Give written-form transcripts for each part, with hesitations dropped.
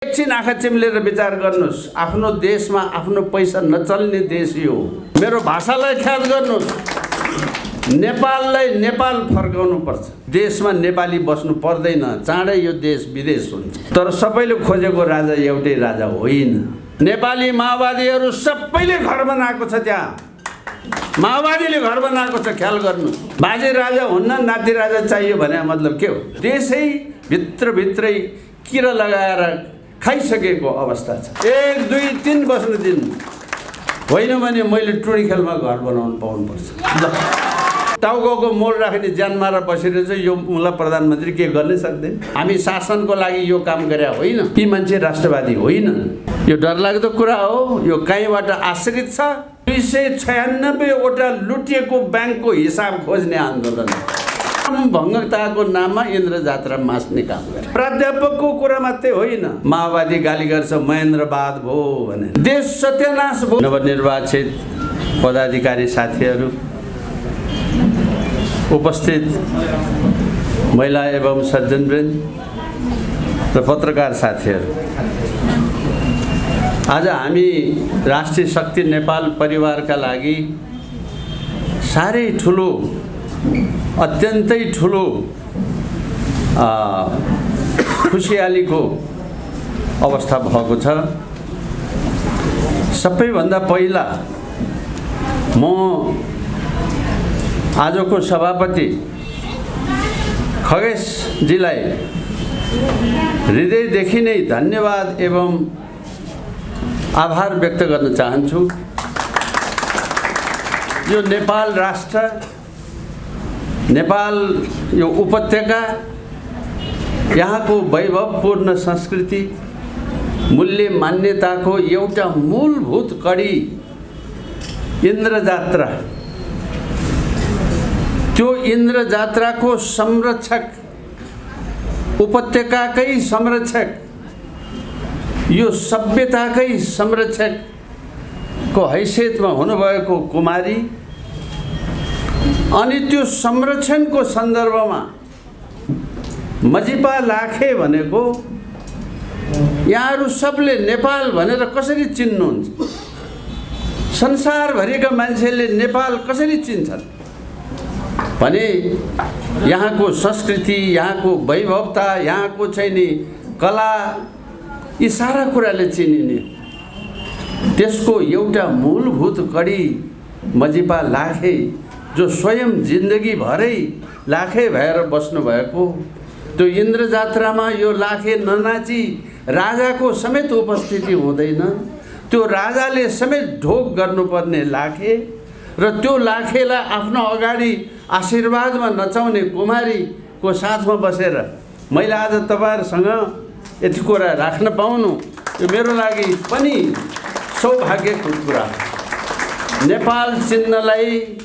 एकछिन आँखा चिम्लेर विचार गर्नुस्। आफ्नो देशमा आफ्नो पैसा नचल्ने देश यो। मेरो भाषालाई ख्याल गर्नुस्। नेपाललाई नेपाल फर्काउनु पर्छ। देशमा नेपाली बस्नु पर्दैन, चाँडै यो देश विदेश हुन्छ। तर सबैले खोजेको राजा एउटै राजा होइन। नेपाली माओवादीहरू सबैले घर बनाएको छ। त्यहाँ माओवादीले घर बनाएको छ, ख्याल गर्नु। बाजे राजा हुन्न, नाति राजा चाहियो भने मतलब के हो? देशै भित्रभित्रै किरा लगाएर खाइसकेको अवस्था छ। 1 2 3 बस्न दिनु होइन भने मैले टुडी खेलमा घर बनाउनु पाउनुपर्छ। टाउको मोल राख्ने ज्यान मारेर बसेर चाहिँ यो मुला प्रधानमन्त्री के गर्न सक्दैन? हामी शासनको लागि यो काम गरे होइन। यी मान्छे राष्ट्रवादी होइन। यो डरलाग्दो कुरा हो। यो कहीँबाट आश्रित छ। 296 वटा लुटिएको ब्याङ्कको हिसाब खोज्ने आन्दोलन। भङ्गताको नाममा इन्द्र जात्रा मास्ने काम गरे। प्राध्यापकको कुरा मात्रै होइन, माओवादी गाली गर्छ महेन्द्रवाद भयो भने। देश सत्यानाश भयो। नवनिर्वाचित पदाधिकारी साथीहरू, उपस्थित महिला एवं सज्जनवृन्द र पत्रकार साथीहरू, आज हामी राष्ट्रिय शक्ति नेपाल परिवारका लागि साह्रै ठुलो, अत्यन्तै ठुलो खुसियालीको अवस्था भएको छ। सबैभन्दा पहिला म आजको सभापति खगेशजीलाई हृदयदेखि नै धन्यवाद एवं आभार व्यक्त गर्न चाहन्छु। यो नेपाल राष्ट्र, नेपाल यो उपत्यका, यहाँको वैभवपूर्ण संस्कृति, मूल्य मान्यताको एउटा मूलभूत कडी इन्द्र जात्रा। त्यो इन्द्र जात्राको संरक्षक, उपत्यकाकै संरक्षक, यो सभ्यताकै संरक्षकको हैसियतमा हुनुभएको कुमारी, अनि त्यो संरक्षणको सन्दर्भमा मजिपा लाखे भनेको यहाँहरू सबले नेपाल भनेर कसरी चिन्नुहुन्छ? संसारभरिका मान्छेले नेपाल कसरी चिन्छन् भने यहाँको संस्कृति, यहाँको वैभवता, यहाँको चाहिँ नि कला, यी सारा कुराले चिनिने। त्यसको एउटा मूलभूत कडी मजिपा लाखे, जो स्वयं जिन्दगी भरै लाखे भएर बस्नुभएको, त्यो इन्द्र जात्रामा यो लाखे ननाची राजाको समेत उपस्थिति हुँदैन। त्यो राजाले समेत ढोक गर्नुपर्ने लाखे र त्यो लाखेलाई आफ्नो अगाडि आशीर्वादमा नचाउने कुमारीको साथमा बसेर मैले आज तपाईहरुसँग यति कुरा राख्न पाउनु, यो मेरो लागि पनि सौभाग्यको कुरा। नेपाल चिन्हलाई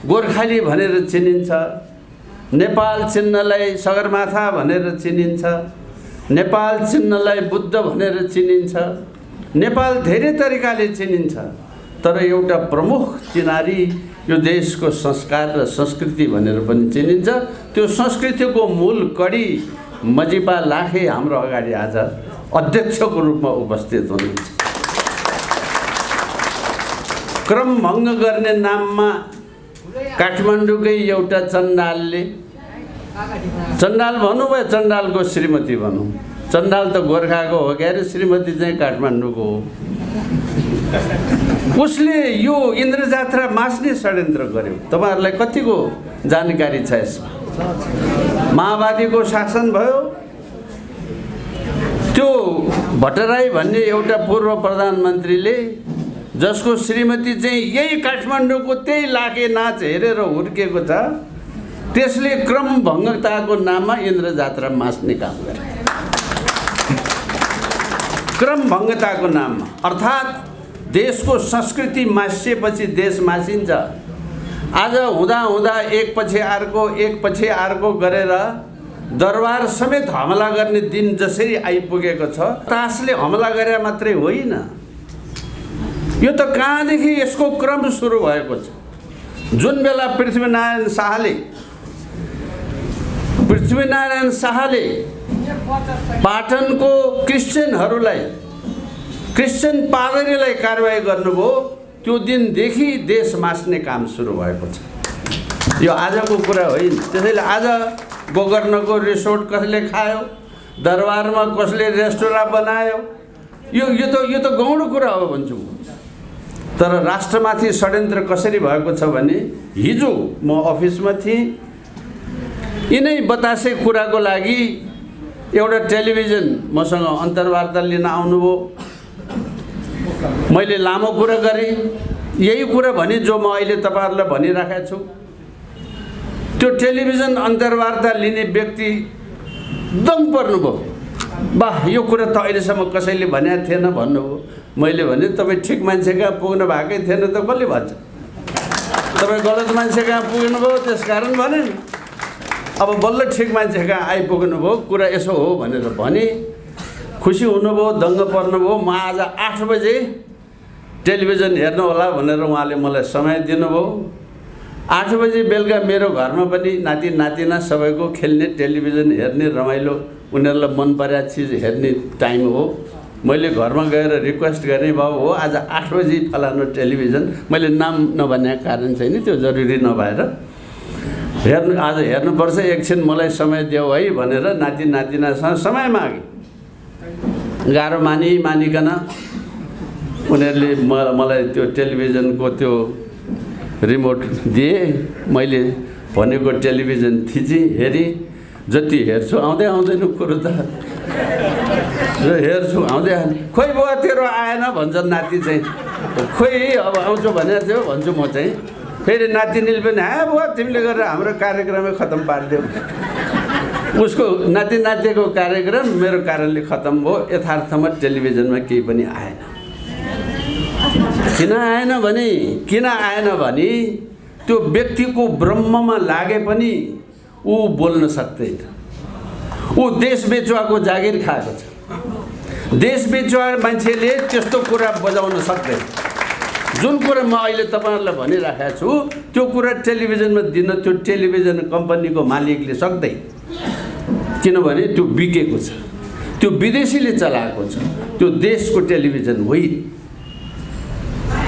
गोर्खाली भनेर चिनिन्छ, नेपाल चिन्हलाई सगरमाथा भनेर चिनिन्छ, नेपाल चिन्हलाई बुद्ध भनेर चिनिन्छ, नेपाल धेरै तरिकाले चिनिन्छ। तर एउटा प्रमुख चिनारी यो देशको संस्कार र संस्कृति भनेर पनि चिनिन्छ। त्यो संस्कृतिको मूल कडी मजिपा लाखे हाम्रो अगाडि आज अध्यक्षको रूपमा उपस्थित हुनुहुन्छ। क्रम भङ्ग गर्ने नाममा काठमाडौँकै एउटा चण्डालले, चण्डाल भनौँ वा चण्डालको श्रीमती भनौँ, चण्डाल त गोर्खाको हो क्या रे, श्रीमती चाहिँ काठमाडौँको हो, उसले यो इन्द्र जात्रा मास्ने षड्यन्त्र गर्यो। तपाईहरुलाई कतिको जानकारी छ यसमा? माओवादीको शासन भयो, त्यो भट्टराई भन्ने एउटा पूर्व प्रधानमन्त्रीले, जसको श्रीमती चाहिँ यही काठमाडौँको त्यही लाखे नाच हेरेर हुर्केको छ, त्यसले क्रम भङ्गताको नाममा इन्द्र जात्रा मास्ने काम गरे। क्रम भङ्गताको नाममा, अर्थात् देशको संस्कृति मासिएपछि देश मासिन्छ। आज हुँदा हुँदा एक पछि अर्को गरेर दरबार समेत हमला गर्ने दिन जसरी आइपुगेको छ, तासले हमला गरे मात्रै होइन, यो त कहाँदेखि यसको क्रम सुरु भएको छ। जुन बेला पृथ्वीनारायण शाहले पाटनको क्रिस्चियन पादरीलाई कारबाही गर्नुभयो, त्यो दिनदेखि देश मास्ने काम सुरु भएको छ। यो आजको कुरा होइन। त्यसैले आज गोकर्णको रिसोर्ट कसले खायो, दरबारमा कसले रेस्टुरेन्ट बनायो, यो त गौण कुरा हो भन्छु। तर राष्ट्रमाथि षड्यन्त्र कसरी भएको छ भने, हिजो म अफिसमा थिएँ, यिनै बतासे कुराको लागि एउटा टेलिभिजन मसँग अन्तर्वार्ता लिन आउनुभयो। मैले लामो कुरा गरेँ, यही कुरा भने जो म अहिले तपाईँहरूलाई भनिराखेको छु। त्यो टेलिभिजन अन्तर्वार्ता लिने व्यक्ति दङ पर्नुभयो। वाह, यो कुरा त अहिलेसम्म कसैले भनेको थिएन भन्नुभयो। मैले भने तपाईँ ठिक मान्छे कहाँ पुग्नु भएकै थिएन त कसले भन्छ? तपाईँ गलत मान्छे कहाँ पुग्नुभयो, त्यसकारण भने नि। अब बल्ल ठिक मान्छे कहाँ आइपुग्नु भयो, कुरा यसो हो भनेर भने खुसी हुनुभयो, दङ्ग पर्नुभयो। म आज 8 बजे टेलिभिजन हेर्नु होला भनेर उहाँले मलाई समय दिनुभयो। 8 बजे बेलुका मेरो घरमा पनि नाति नातिना सबैको खेल्ने, टेलिभिजन हेर्ने, रमाइलो, उनीहरूलाई मन परेको चिज हेर्ने टाइम हो। मैले घरमा गएर रिक्वेस्ट गरेँ, बाबु हो आज 8 बजे फलानु टेलिभिजन, मैले नाम नभनेको कारण छैन, त्यो जरुरी नभएर आज हेर्नुपर्छ, एकछिन मलाई समय देऊ है भनेर नाति नातिनासँग समय मागेँ। गाह्रो मानिकन उनीहरूले मलाई त्यो टेलिभिजनको त्यो रिमोट दिए। मैले भनेको टेलिभिजन थिचेँ, हेरेँ। जति हेर्छु आउँदैन कुरो त, हेर्छु आउँदै खोइ बुवा तेरो आएन भन्छ नाति चाहिँ। खोइ अब आउँछु भनेको थियो भन्छु म चाहिँ। फेरि नातिनीले पनि बुवा तिमीले गरेर हाम्रो कार्यक्रमै खत्तम पारिदियो। उसको नातिको कार्यक्रम मेरो कारणले खत्तम भयो। यथार्थमा टेलिभिजनमा केही पनि आएन। किन आएन भने त्यो व्यक्तिको ब्रह्ममा लागे पनि ऊ बोल्न सक्दैन। ऊ देश बेचुवाको जागिर खाएको छ। देश बेचुवा मान्छेले त्यस्तो कुरा बजाउन सक्दैन। जुन कुरा म अहिले तपाईँहरूलाई भनिराखेको छु त्यो कुरा टेलिभिजनमा दिन त्यो टेलिभिजन कम्पनीको मालिकले सक्दैन। किनभने त्यो बिकेको छ, त्यो विदेशीले चलाएको छ, त्यो देशको टेलिभिजन होइन।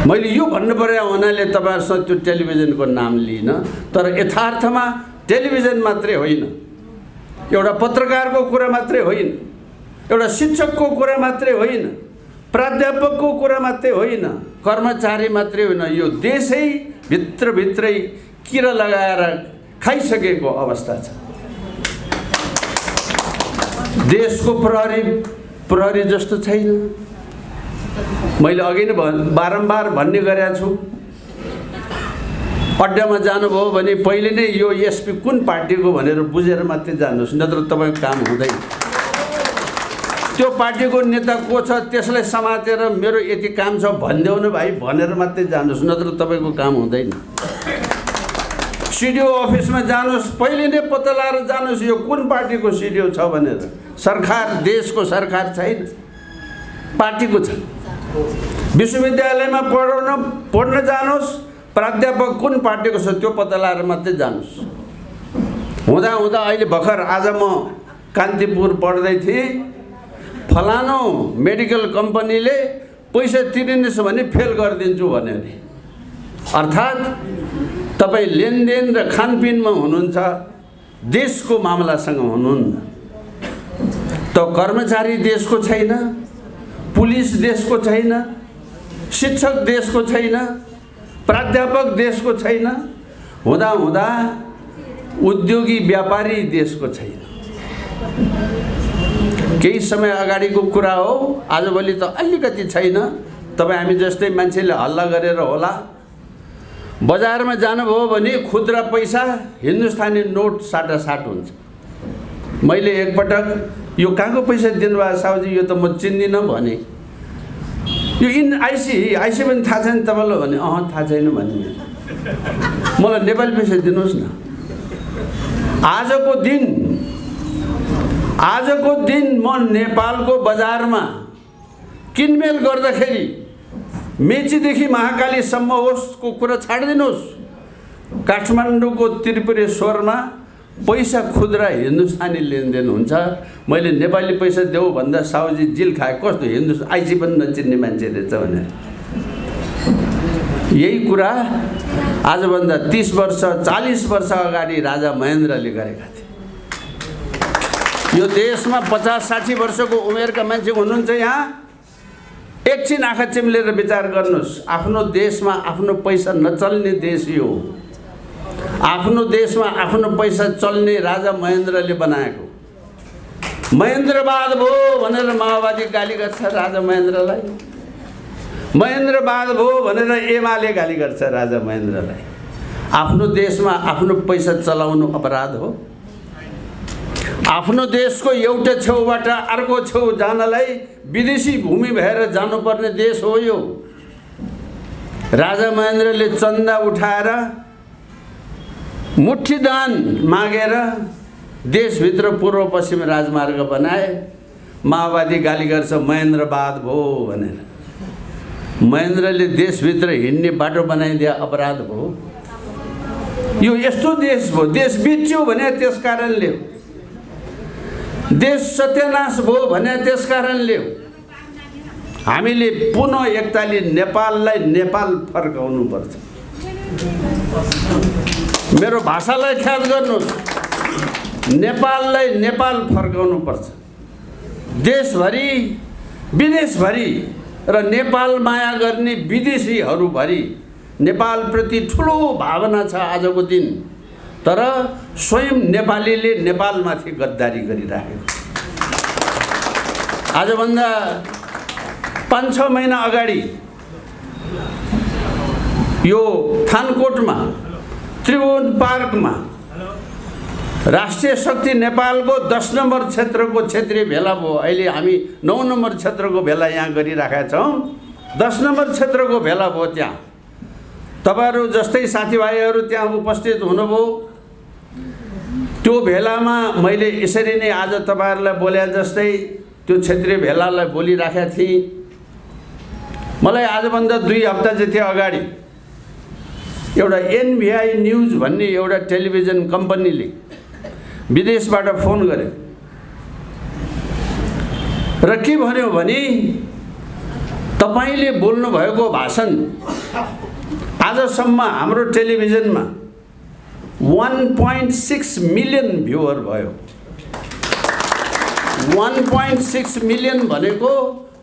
मैले यो भन्नु पर्यो हुनाले तपाईँहरूसँग त्यो टेलिभिजनको नाम लिइन। तर यथार्थमा टेलिभिजन मात्रै होइन, एउटा पत्रकारको कुरा मात्रै होइन, एउटा शिक्षकको कुरा मात्रै होइन, प्राध्यापकको कुरा मात्रै होइन, कर्मचारी मात्रै होइन, यो देशै भित्रै किरा लगाएर खाइसकेको अवस्था छ। देशको प्रहरी जस्तो छैन। मैले अघि नै बारम्बार भन्ने गरेको छु, अड्डामा जानुभयो भने पहिले नै यो एसपी कुन पार्टीको भनेर बुझेर मात्रै जानुहोस्, नत्र तपाईँको काम हुँदैन। त्यो पार्टीको नेता को छ त्यसलाई समातेर मेरो यति काम छ भनिदेऊ न भाइ भनेर मात्रै जानुहोस्, नत्र तपाईँको काम हुँदैन। सिडिओ अफिसमा जानुहोस्, पहिले नै पत्ता लगाएर जानुहोस् यो कुन पार्टीको सिडिओ छ भनेर। सरकार, देशको सरकार छैन, पार्टीको छ। विश्वविद्यालयमा पढ्न जानुहोस्, प्राध्यापक कुन पार्टीको छ त्यो पत्ता लगाएर मात्रै जानुहोस्। हुँदा अहिले भर्खर आज म कान्तिपुर पढ्दै थिएँ, फलानो मेडिकल कम्पनीले पैसा तिरिनेछ भने फेल गरिदिन्छु भन्यो अरे। अर्थात् तपाईँ लेनदेन र खानपिनमा हुनुहुन्छ, देशको मामलासँग हुनुहुन्न। त कर्मचारी देशको छैन, पुलिस देशको छैन, शिक्षक देशको छैन, प्राध्यापक देशको छैन, हुँदा उद्योगी व्यापारी देशको छैन। केही समय अगाडिको कुरा हो, आजभोलि त अलिकति छैन। तपाईँ हामी जस्तै मान्छेले हल्ला गरेर होला। बजारमा जानुभयो भने खुद्रा पैसा हिन्दुस्तानी नोट साटासाट हुन्छ। मैले एकपटक यो कहाँको पैसा दिनुभयो साउजी, यो त म चिन्दिनँ भने। यो आइसी पनि थाहा छैन तपाईँलाई भने, थाहा छैन भने मलाई नेपाली पैसा दिनुहोस् न। आजको दिन म नेपालको बजारमा किनमेल गर्दाखेरि मेचीदेखि महाकालीसम्म होस् को कुरा छाडिदिनुहोस्, काठमाडौँको त्रिपुरेश्वरमा पैसा खुद्रा हिन्दुस्तानी लेनदेन हुन्छ। मैले नेपाली पैसा देऊ भन्दा साउजी जिल खाए कस्तो हिन्दुस्तान आइजी पनि नचिन्ने मान्छे रहेछ भने। यही कुरा आजभन्दा 30 वर्ष 40 वर्ष अगाडि राजा महेन्द्रले गरेका थिए। यो देशमा 50-60 वर्षको उमेरका मान्छे हुनुहुन्छ यहाँ, एकछिन आँखा चिम्लेर विचार गर्नुहोस्। आफ्नो देशमा आफ्नो पैसा नचल्ने देश यो। आफ्नो देशमा आफ्नो पैसा चल्ने राजा महेन्द्रले बनाएको। महेन्द्रवाद भयो भनेर माओवादी गाली गर्छ राजा महेन्द्रलाई, महेन्द्रवाद भयो भनेर एमाले गाली गर्छ राजा महेन्द्रलाई। आफ्नो देशमा आफ्नो पैसा चलाउनु अपराध हो। आफ्नो देशको एउटा छेउबाट अर्को छेउ जानलाई विदेशी भूमि भएर जानुपर्ने देश हो यो। राजा महेन्द्रले चन्दा उठाएर मुठीदान मागेर देशभित्र पूर्व पश्चिम राजमार्ग बनाए। माओवादी गाली गर्छ महेन्द्रवाद भयो भनेर। महेन्द्रले देशभित्र हिँड्ने बाटो बनाइदिए अपराध भयो। यो यस्तो देश भयो, देश बिच्यो भने त्यस कारणले हो, देश सत्यानाश भयो भने त्यस कारणले हो। हामीले पुनः एकताली नेपाललाई नेपाल फर्काउनु पर्छ। मेरो भाषालाई ख्याल गर्नुहोस्, नेपाललाई नेपाल फर्काउनु पर्छ। देशभरि विदेशभरि र नेपाल माया गर्ने विदेशीहरूभरि नेपालप्रति ठुलो भावना छ आजको दिन। तर स्वयं नेपालीले नेपालमाथि गद्दारी गरिराखेको छ। आजभन्दा 5-6 महिना अगाडि यो थानकोटमा त्रिभुवन पार्कमा राष्ट्रिय शक्ति नेपालको 10 नम्बर क्षेत्रको क्षेत्रीय भेला भयो। अहिले हामी 9 नम्बर क्षेत्रको भेला यहाँ गरिराखेका छौँ। 10 नम्बर क्षेत्रको भेला भयो। त्यहाँ तपाईहरू जस्तै साथीभाइहरू त्यहाँ उपस्थित हुनुभयो। त्यो भेलामा मैले यसरी नै आज तपाईहरूलाई बोले जस्तै त्यो क्षेत्रीय भेलालाई बोलिराखेका थिएँ। मलाई आजभन्दा 2 हप्ता जति अगाडि एउटा NVI न्युज भन्ने एउटा टेलिभिजन कम्पनीले विदेशबाट फोन गर्यो र के भन्यो भने तपाईले बोल्नु भएको भाषण आजसम्म हाम्रो टेलिभिजनमा 1.6 मिलियन भ्युअर भयो। 1.6 मिलियन भनेको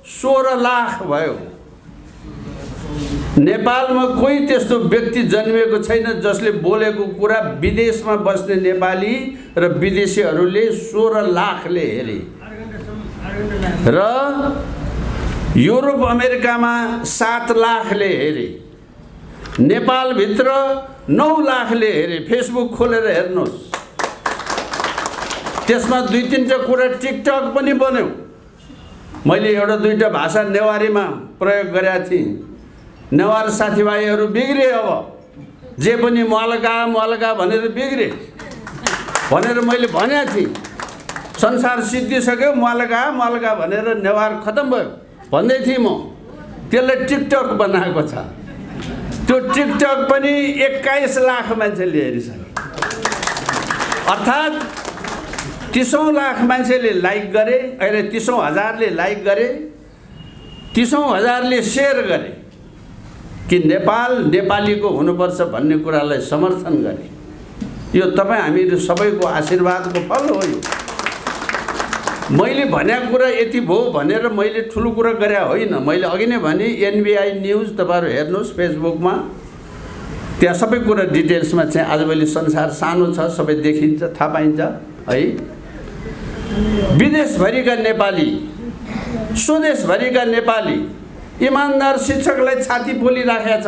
16 लाख भयो। नेपालमा कोही त्यस्तो व्यक्ति जन्मिएको छैन जसले बोलेको कुरा विदेशमा बस्ने नेपाली र विदेशीहरूले 16 लाखले हेरे र युरोप अमेरिकामा 7 लाखले हेरे। नेपालभित्र 9 लाखले हेरे। फेसबुक खोलेर हेर्नुहोस्। त्यसमा 2-3टा कुरा टिकटक पनि बन्यो। मैले एउटा 2टा भाषा नेवारीमा प्रयोग गरेका थिएँ। नेवार साथीभाइहरू बिग्रे। अब जे पनि मलका भनेर बिग्रे भनेर मैले भनेको थिएँ। संसार सिद्धिसक्यो, मलका भनेर नेवार खतम भयो भन्दै थिएँ म। त्यसले टिकटक बनाएको छ। त्यो टिकटक पनि 21 लाख मान्छेले हेरिसक्यो। अर्थात् 30 लाख मान्छेले लाइक गरे। अहिले 30,000ले लाइक गरे, 30,000ले सेयर गरे कि नेपाल नेपालीको हुनुपर्छ भन्ने कुरालाई समर्थन गरे। यो तपाईँ हामीहरू सबैको आशीर्वादको फल हो। यो मैले भनेको कुरा यति भयो भनेर मैले ठुलो कुरा गरे होइन। मैले अघि नै भने NVI न्युज तपाईहरु हेर्नुहोस् फेसबुकमा। त्यहाँ सबै कुरा डिटेल्समा चाहिँ आजभोलि संसार सानो छ, सबै देखिन्छ, थाहा पाइन्छ है। विदेशभरिका नेपाली, स्वदेशभरिका नेपाली इमानदार शिक्षकलाई छाती पोलिराखेको छ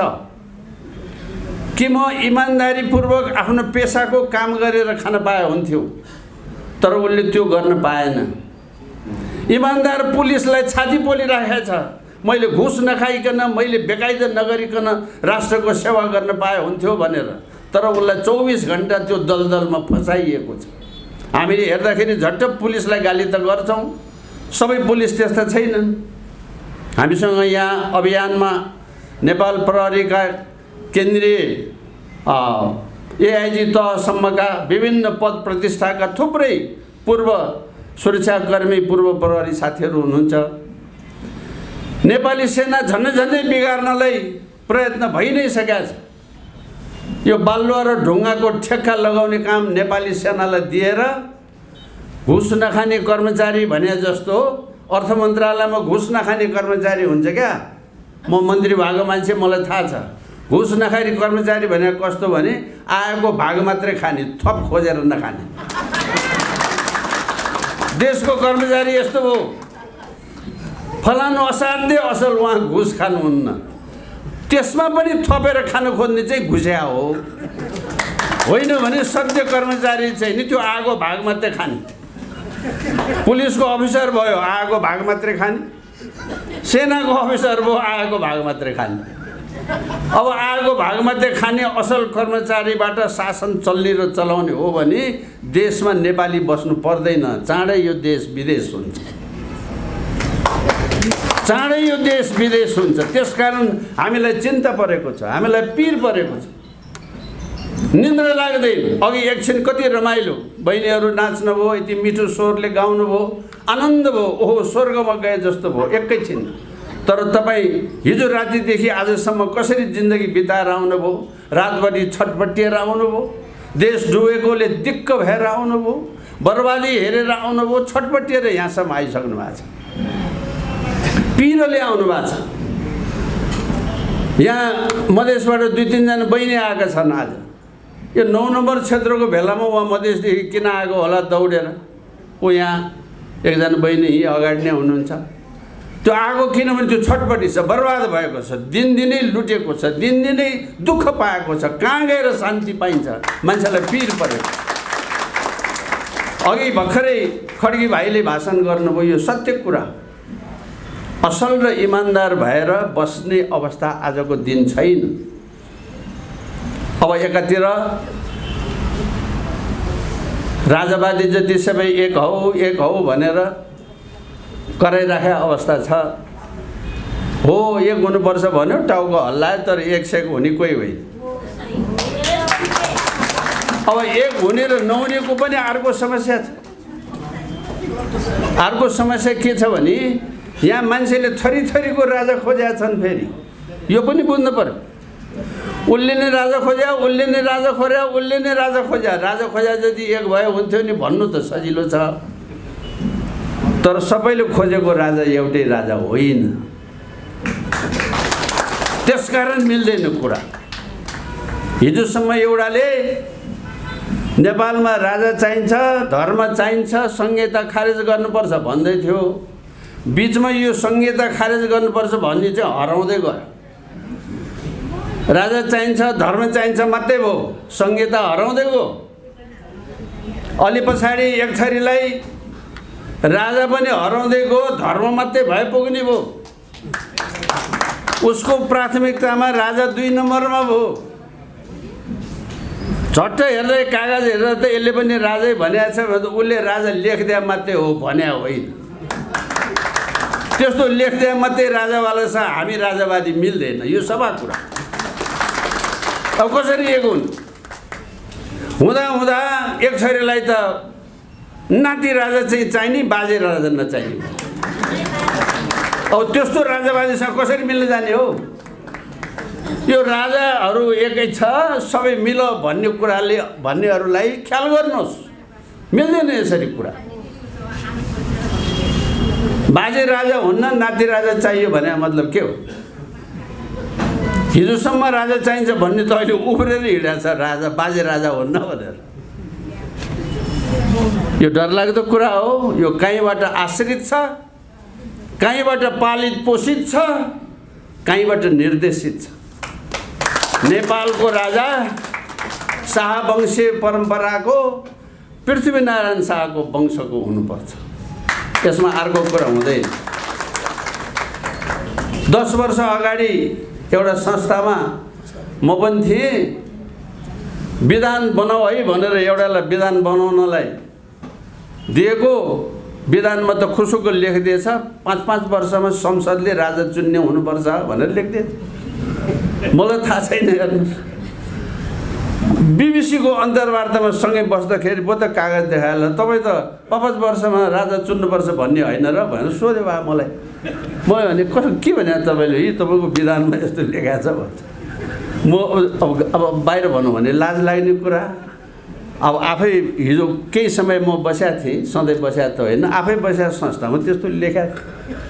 कि म इमानदारीपूर्वक आफ्नो पेशाको काम गरेर खान पाए हुन्थ्यो, तर उनले त्यो गर्न पाएन। इमानदार पुलिसलाई छाती पोलिराखेको छ, मैले घुस नखाइकन, मैले बेकायदा नगरिकन राष्ट्रको सेवा गर्न पाए हुन्थ्यो भनेर, तर उनलाई 24 घण्टा त्यो दलदलमा फसाइएको छ। हामीले हेर्दाखेरि झट्ट पुलिसलाई गाली त गर्छौं, सबै पुलिस त्यस्ता छैनन्। हामीसँग यहाँ अभियानमा नेपाल प्रहरीका केन्द्रीय एआइजी तहसम्मका विभिन्न पद प्रतिष्ठाका थुप्रै पूर्व सुरक्षाकर्मी पूर्व प्रहरी साथीहरू हुनुहुन्छ। नेपाली सेना झन्डै बिगार्नलाई प्रयत्न भइ नै सकेको छ। यो बालुवा र ढुङ्गाको ठेक्का लगाउने काम नेपाली सेनालाई दिएर घुस नखाने कर्मचारी भने जस्तो अर्थ मन्त्रालयमा घुस नखाने कर्मचारी हुन्छ क्या। म मन्त्री भएको मान्छे, मलाई थाहा छ। घुस नखाने कर्मचारी भने कस्तो भने आएको भाग मात्रै खाने, थप खोजेर नखाने। देशको कर्मचारी यस्तो हो, फलानु असाध्यै असल, उहाँ घुस खानुहुन्न, त्यसमा पनि थपेर खान खोज्ने चाहिँ घुस्या हो। होइन भने सत्य कर्मचारी चाहिँ नि त्यो आएको भाग मात्रै खाने। पुलिसको अफिसर भयो, आएको भाग मात्रै खाने। सेनाको अफिसर भयो, आएको भाग मात्रै खाने। अब आएको भाग मात्रै खाने असल कर्मचारीबाट शासन चल्ने र चलाउने हो भने देशमा नेपाली बस्नु पर्दैन। चाँडै यो देश विदेश हुन्छ, चाँडै यो देश विदेश हुन्छ। त्यसकारण हामीलाई चिन्ता परेको छ, हामीलाई पीर परेको छ। निन्द्रा लाग्दैन। अघि एकछिन कति रमाइलो, बहिनीहरू नाच्नु भयो, यति मिठो स्वरले गाउनु भयो, आनन्द भयो, ओहो स्वर्गमा गए जस्तो भयो एकैछिन। तर तपाईँ हिजो रातिदेखि आजसम्म कसरी जिन्दगी बिताएर आउनुभयो? रातभरि छटपटिएर आउनुभयो, देश डुबेकोले दिक्क भएर आउनुभयो, बर्बादी हेरेर आउनुभयो, छटपटिएर यहाँसम्म आइसक्नु भएको छ, पिरोले आउनु भएको छ। यहाँ मधेसबाट 2-3 जना बहिनी आएका छन्। आज यो 9 नम्बर क्षेत्रको भेलामा उहाँ मधेसदेखि किन आएको होला दौडेर? ऊ यहाँ एकजना बहिनी यहीँ अगाडि नै हुनुहुन्छ। त्यो आगो किनभने त्यो छटपटी छ, बर्बाद भएको छ, दिनदिनै लुटेको छ, दिनदिनै दुःख पाएको छ। कहाँ गएर शान्ति पाइन्छ? मान्छेलाई पीर परेको। अघि भर्खरै खड्गी भाइले भाषण गर्नुभयो, यो सत्य कुरा। असल र इमान्दार भएर बस्ने अवस्था आजको दिन छैन। अब एकातिर राजावादी जति सबै एक हौ भनेर कराइराखे अवस्था छ। हो एक हुनुपर्छ भन्यो, टाउको हल्लायो, तर एक सेक हुने कोही होइन। अब एक हुने र नहुनेको पनि अर्को समस्या छ। अर्को समस्या के छ भने यहाँ मान्छेले थरीथरीको राजा खोजेका छन्। फेरि यो पनि बुझ्नु पर्यो। उसले नै राजा खोज्या, उसले नै राजा खोज्या, उसले नै राजा खोज्या। राजा खोज्या जति एक भए हुन्थ्यो नि भन्नु त सजिलो छ, तर सबैले खोजेको राजा एउटै राजा होइन। त्यसकारण मिल्दैन कुरा। हिजोसम्म एउटाले नेपालमा राजा चाहिन्छ, धर्म चाहिन्छ, संहिता खारेज गर्नुपर्छ भन्दै थियो। बीचमा यो संहिता खारेज गर्नुपर्छ भन्ने चाहिँ हराउँदै गयो। राजा चाहिन्छ, धर्म चाहिन्छ मात्रै भयो, संहिता हराउँदै गयो। अलि पछाडि एक थरीलाई राजा पनि हराउँदै गयो, धर्म मात्रै भए पुग्ने भयो। उसको प्राथमिकतामा राजा 2 नम्बरमा भयो। झट्ट हेर्दै कागज हेर्दा त यसले पनि राजै भनेको छ भने उसले राजा लेखिदिए मात्रै हो भने होइन। त्यस्तो लेखिदिए मात्रै राजावाला छ, हामी राजावादी मिल्दैन। यो सभा कुरा। अब कसरी एक हुन्? हुँदा एक छोरीलाई त नाति राजा चाहिँ चाहिने, बाजे राजा नचाहिने। अब त्यस्तो राजावादीसँग कसरी मिल्न जाने हो? यो राजाहरू एकै छ, सबै मिल भन्ने कुराले भन्नेहरूलाई ख्याल गर्नुहोस्, मिल्दैन यसरी कुरा। बाजे राजा हुन्न, नाति राजा चाहियो भने मतलब के हो? हिजोसम्म राजा चाहिन्छ भन्ने त अहिले उफ्रेर हिँडेको छ, राजा बाजे राजा हुन्न भनेर। यो डरलाग्दो कुरा हो। यो कहीँबाट आश्रित छ, कहीँबाट पालित पोषित छ, कहीँबाट निर्देशित छ। नेपालको राजा शाहवंशीय परम्पराको पृथ्वीनारायण शाहको वंशको हुनुपर्छ। यसमा अर्को कुरा हुँदैन। 10 वर्ष अगाडि एउटा संस्थामा म पनि थिएँ। विधान बनाऊ है भनेर एउटालाई विधान बनाउनलाई दिएको। विधानमा त खुसुको लेखिदिएछ 5-5 वर्षमा संसदले राजा चुन्ने हुनुपर्छ भनेर लेखिदिएछ। मलाई थाहा छैन। हेर्नुहोस्, बीबीसीको अन्तर्वार्तामा सँगै बस्दाखेरि पो त कागज देखाएर तपाईँ त 5 वर्षमा राजा चुन्नुपर्छ भन्ने होइन र भनेर सोध्यो बा मलाई। म भने कसो के भने तपाईँले यी तपाईँको विधानमा यस्तो लेखा छ भन्छ। म अब बाहिर भनौँ भने लाज लाग्ने कुरा। अब आफै हिजो केही समय म बसेको थिएँ, सधैँ बसेको त होइन, आफै बसेको संस्थामा त्यस्तो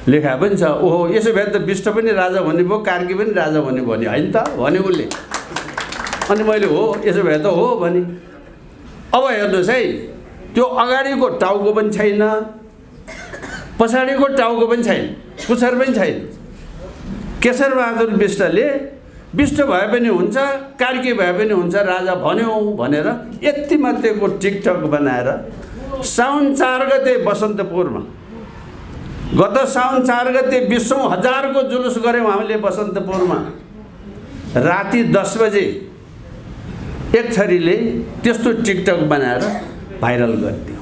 लेखा पनि छ। ओहो यसो भए त विष्ट पनि राजा भन्ने भयो, कार्की पनि राजा भन्ने भन्यो होइन त भने उसले। अनि मैले हो यसो भए त हो भने। अब हेर्नुहोस् है, त्यो अगाडिको टाउको पनि छैन, पछाडिको टाउको पनि छैन, पुच्छर पनि छैन। केशरबहादुर विष्टले विष्ट भए पनि हुन्छ, कार्की भए पनि हुन्छ, राजा भन्यो भनेर यति मात्रेको टिकटक बनाएर साउन 4 गते बसन्तपुरमा, गत साउन 4 गते 20,000 को जुलुस गऱ्यौँ हामीले बसन्तपुरमा। राति 10 बजे एक छोरीले त्यस्तो टिकटक बनाएर भाइरल गरिदियो।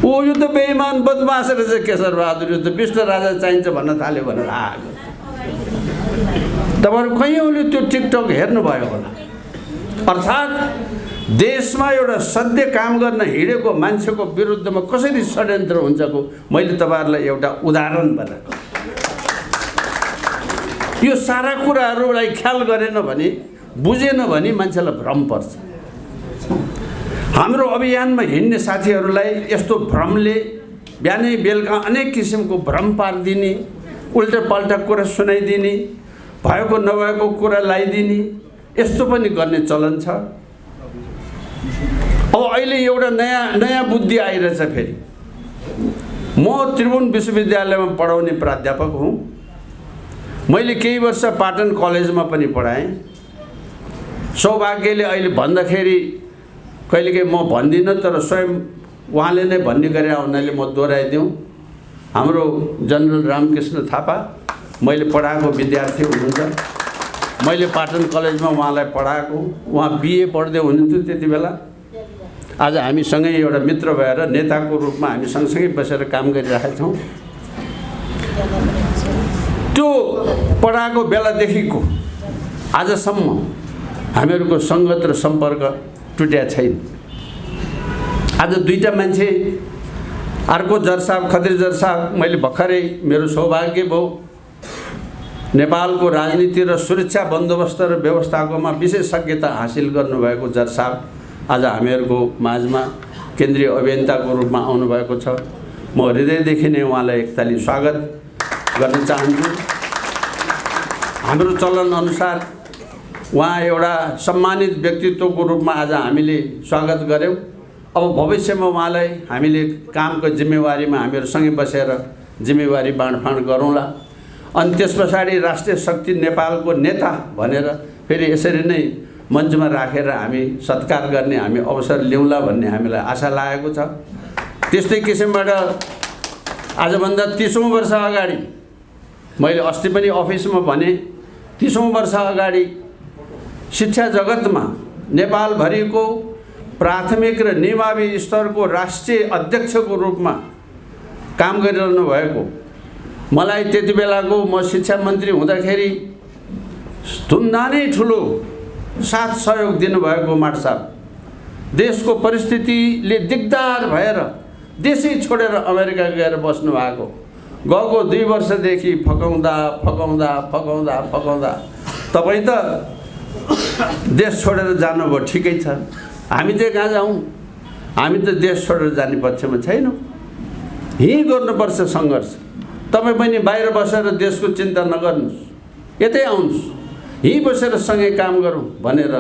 ओ यो त बेइमान बदमास रहेछ केशरबहादुर, यो त विष्ट राजा चाहिन्छ भन्न थाल्यो भनेर आएको। तपाईँहरू कयौँले त्यो टिकटक हेर्नुभयो होला। अर्थात् देशमा एउटा सत्य काम गर्न हिँडेको मान्छेको विरुद्धमा कसरी षड्यन्त्र हुन्छको मैले तपाईँहरूलाई एउटा उदाहरण बनाएको। यो सारा कुराहरूलाई ख्याल गरेन भने, बुझेन भने मान्छेलाई भ्रम पर्छ। हाम्रो अभियानमा हिँड्ने साथीहरूलाई यस्तो भ्रमले बिहानै बेलुका अनेक किसिमको भ्रम पारिदिने, उल्टापल्टा कुरा सुनाइदिने, भएको नभएको कुरा लगाइदिने, यस्तो पनि गर्ने चलन छ। अब अहिले एउटा नयाँ बुद्धि आइरहेछ फेरि। म त्रिभुवन विश्वविद्यालयमा पढाउने प्राध्यापक हुँ। मैले केही वर्ष पाटन कलेजमा पनि पढाएँ। सौभाग्यले अहिले भन्दाखेरि कहिलेकाहीँ म भन्दिनँ, तर स्वयं उहाँले नै भन्ने गरे हुनाले म दोहोऱ्याइदिउँ। हाम्रो जनरल रामकृष्ण थापा मैले पढाएको विद्यार्थी हुनुहुन्छ। मैले पाटन कलेजमा उहाँलाई पढाएको। उहाँ बिए पढ्दै हुनुहुन्थ्यो त्यति बेला। आज हामीसँगै एउटा मित्र भएर नेताको रूपमा हामी सँगसँगै बसेर काम गरिरहेका छौँ। त्यो पढाएको बेलादेखिको आजसम्म हामीहरूको सङ्गत र सम्पर्क टुटेको छैन। आज दुईटा मान्छे, अर्को जर साहब खत्री जर साहब, मैले भर्खरै मेरो सौभाग्य भयो नेपालको राजनीति र सुरक्षा बन्दोबस्त र व्यवस्थाकोमा विशेषज्ञता हासिल गर्नुभएको जर साहब आज हामीहरूको माझमा केन्द्रीय अभियन्ताको रूपमा आउनुभएको छ। म हृदयदेखि नै उहाँलाई एकताली स्वागत गर्न चाहन्छु। हाम्रो चलन अनुसार उहाँ एउटा सम्मानित व्यक्तित्वको रूपमा आज हामीले स्वागत गऱ्यौँ। अब भविष्यमा उहाँलाई हामीले कामको जिम्मेवारीमा हामीहरू सँगै बसेर जिम्मेवारी बाँडफाँड गरौँला। अनि त्यस पछाडि राष्ट्रिय शक्ति नेपालको नेता भनेर फेरि यसरी नै मञ्चमा राखेर हामी सत्कार गर्ने हामी अवसर ल्याउँला भन्ने हामीलाई आशा लागेको छ। त्यस्तै किसिमबाट आजभन्दा 30औं वर्ष अगाडि, मैले अस्ति पनि अफिसमा भने, 30औं वर्ष अगाडि शिक्षा जगतमा नेपालभरिको प्राथमिक र निमावी स्तरको राष्ट्रिय अध्यक्षको रूपमा काम गरिरहनु भएको मलाई त्यति बेलाको म शिक्षा मन्त्री हुँदाखेरि धुमधामै ठुलो साथ सहयोग दिनुभएको माट साहब देशको परिस्थितिले दिगदार भएर देशै छोडेर अमेरिका गएर बस्नु भएको। गएको 2 वर्षदेखि फकाउँदा तपाईँ त देश छोडेर जानुभयो, ठिकै छ। हामी चाहिँ कहाँ जाउँ? हामी त देश छोडेर जाने पक्षमा छैनौँ। यहीँ गर्नुपर्छ सङ्घर्ष। तपाईँ पनि बाहिर बसेर देशको चिन्ता नगर्नुहोस्, यतै आउनुहोस्, यहीँ बसेर सँगै काम गरौँ भनेर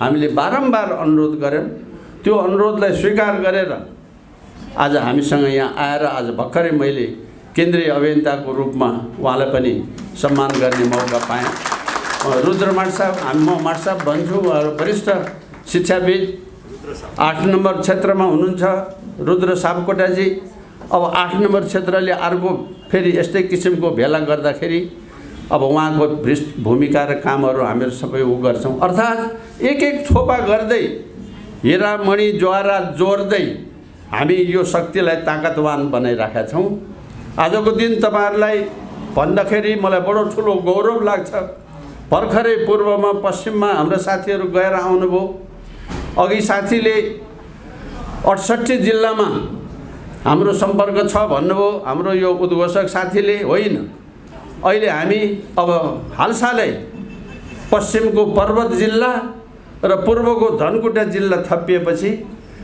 हामीले बारम्बार अनुरोध गऱ्यौँ। त्यो अनुरोधलाई स्वीकार गरेर आज हामीसँग यहाँ आएर आज भर्खरै मैले केन्द्रीय अभियन्ताको रूपमा उहाँलाई पनि सम्मान गर्ने मौका पाएँ। रुद्र माट साहब, म माट साहब भन्छु, वरिष्ठ शिक्षाविद 8 नम्बर क्षेत्रमा हुनुहुन्छ रुद्र सापकोटाजी। अब 8 नम्बर क्षेत्रले अर्को फेरि यस्तै किसिमको भेला गर्दाखेरि अब उहाँको भूमिका र कामहरू हामीहरू सबै गर्छौँ। अर्थात् एक थोपा गर्दै हिरामणि ज्वारा जोड्दै हामी यो शक्तिलाई ताकतवान बनाइराखेका छौँ। आजको दिन तपाईहरुलाई भन्दाखेरि मलाई बडो ठुलो गौरव लाग्छ। भर्खरै पूर्वमा पश्चिममा हाम्रो साथीहरू गएर आउनुभयो। अघि साथीले 68 जिल्लामा हाम्रो सम्पर्क छ भन्नुभयो। हाम्रो यो उद्घोषक साथीले होइन, अहिले हामी अब हालसालै पश्चिमको पर्वत जिल्ला र पूर्वको धनकुटा जिल्ला थपिएपछि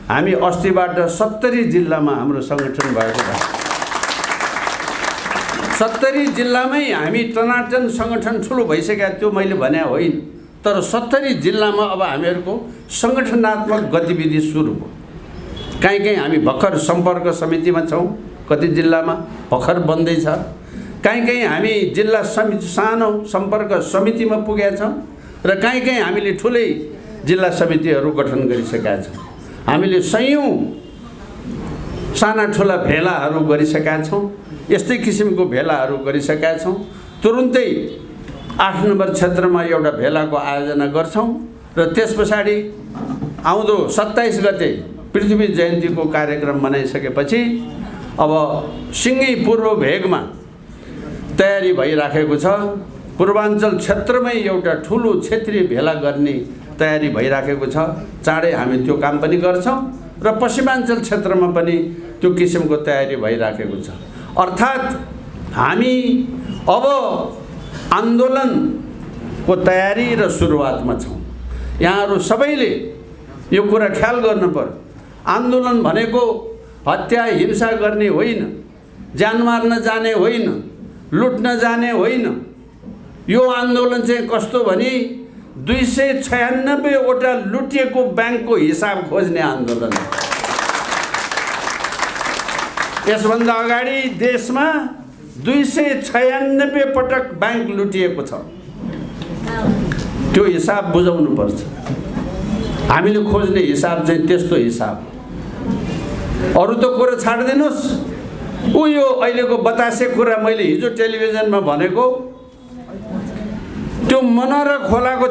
हामी अस्तिबाट 70 जिल्लामा हाम्रो सङ्गठन भएको छ। 70 जिल्लामै हामी टनाटन सङ्गठन ठुलो भइसक्यो, त्यो मैले भने होइन। तर 70 जिल्लामा अब हामीहरूको सङ्गठनात्मक गतिविधि सुरु भयो। कहीँ हामी भर्खर सम्पर्क समितिमा छौँ, कति जिल्लामा भर्खर बन्दैछ। कहीँ हामी जिल्ला समिति सानो सम्पर्क समितिमा पुगेका छौँ र कहीँ हामीले ठुलै जिल्ला समितिहरू गठन गरिसकेका छौँ। हामीले सयौँ साना ठुला भेलाहरू गरिसकेका छौँ। यस्तै किसिमको भेलाहरू गरिसकेका छौँ। तुरुन्तै 8 नम्बर क्षेत्रमा एउटा भेलाको आयोजना गर्छौँ र त्यस पछाडि आउँदो 27 गते पृथ्वी जयन्तीको कार्यक्रम मनाइसकेपछि अब सिङ्गै पूर्व भेगमा तयारी भइराखेको छ। पूर्वाञ्चल क्षेत्रमै एउटा ठुलो क्षेत्रीय भेला गर्ने तयारी भइराखेको छ। चाँडै हामी त्यो काम पनि गर्छौँ र पश्चिमाञ्चल क्षेत्रमा पनि त्यो किसिमको तयारी भइराखेको छ। अर्थात् हामी अब आन्दोलनको तयारी र सुरुवातमा छौँ। यहाँहरू सबैले यो कुरा ख्याल गर्नु पर्यो। आन्दोलन भनेको हत्या हिंसा गर्ने होइन, ज्यान मार्न जाने होइन, लुट्न जाने होइन। यो आन्दोलन चाहिँ कस्तो भने 296 वटा लुटिएको ब्याङ्कको हिसाब खोज्ने आन्दोलन हो। यसभन्दा अगाडि देशमा 296 पटक ब्याङ्क लुटिएको छ। त्यो हिसाब बुझाउनु पर्छ। हामीले खोज्ने हिसाब चाहिँ त्यस्तो हिसाब। अरू त कुरा छाडिदिनुहोस्, यो अहिलेको बतासे कुरा मैले हिजो टेलिभिजनमा भनेको, त्यो मनरा खोलाको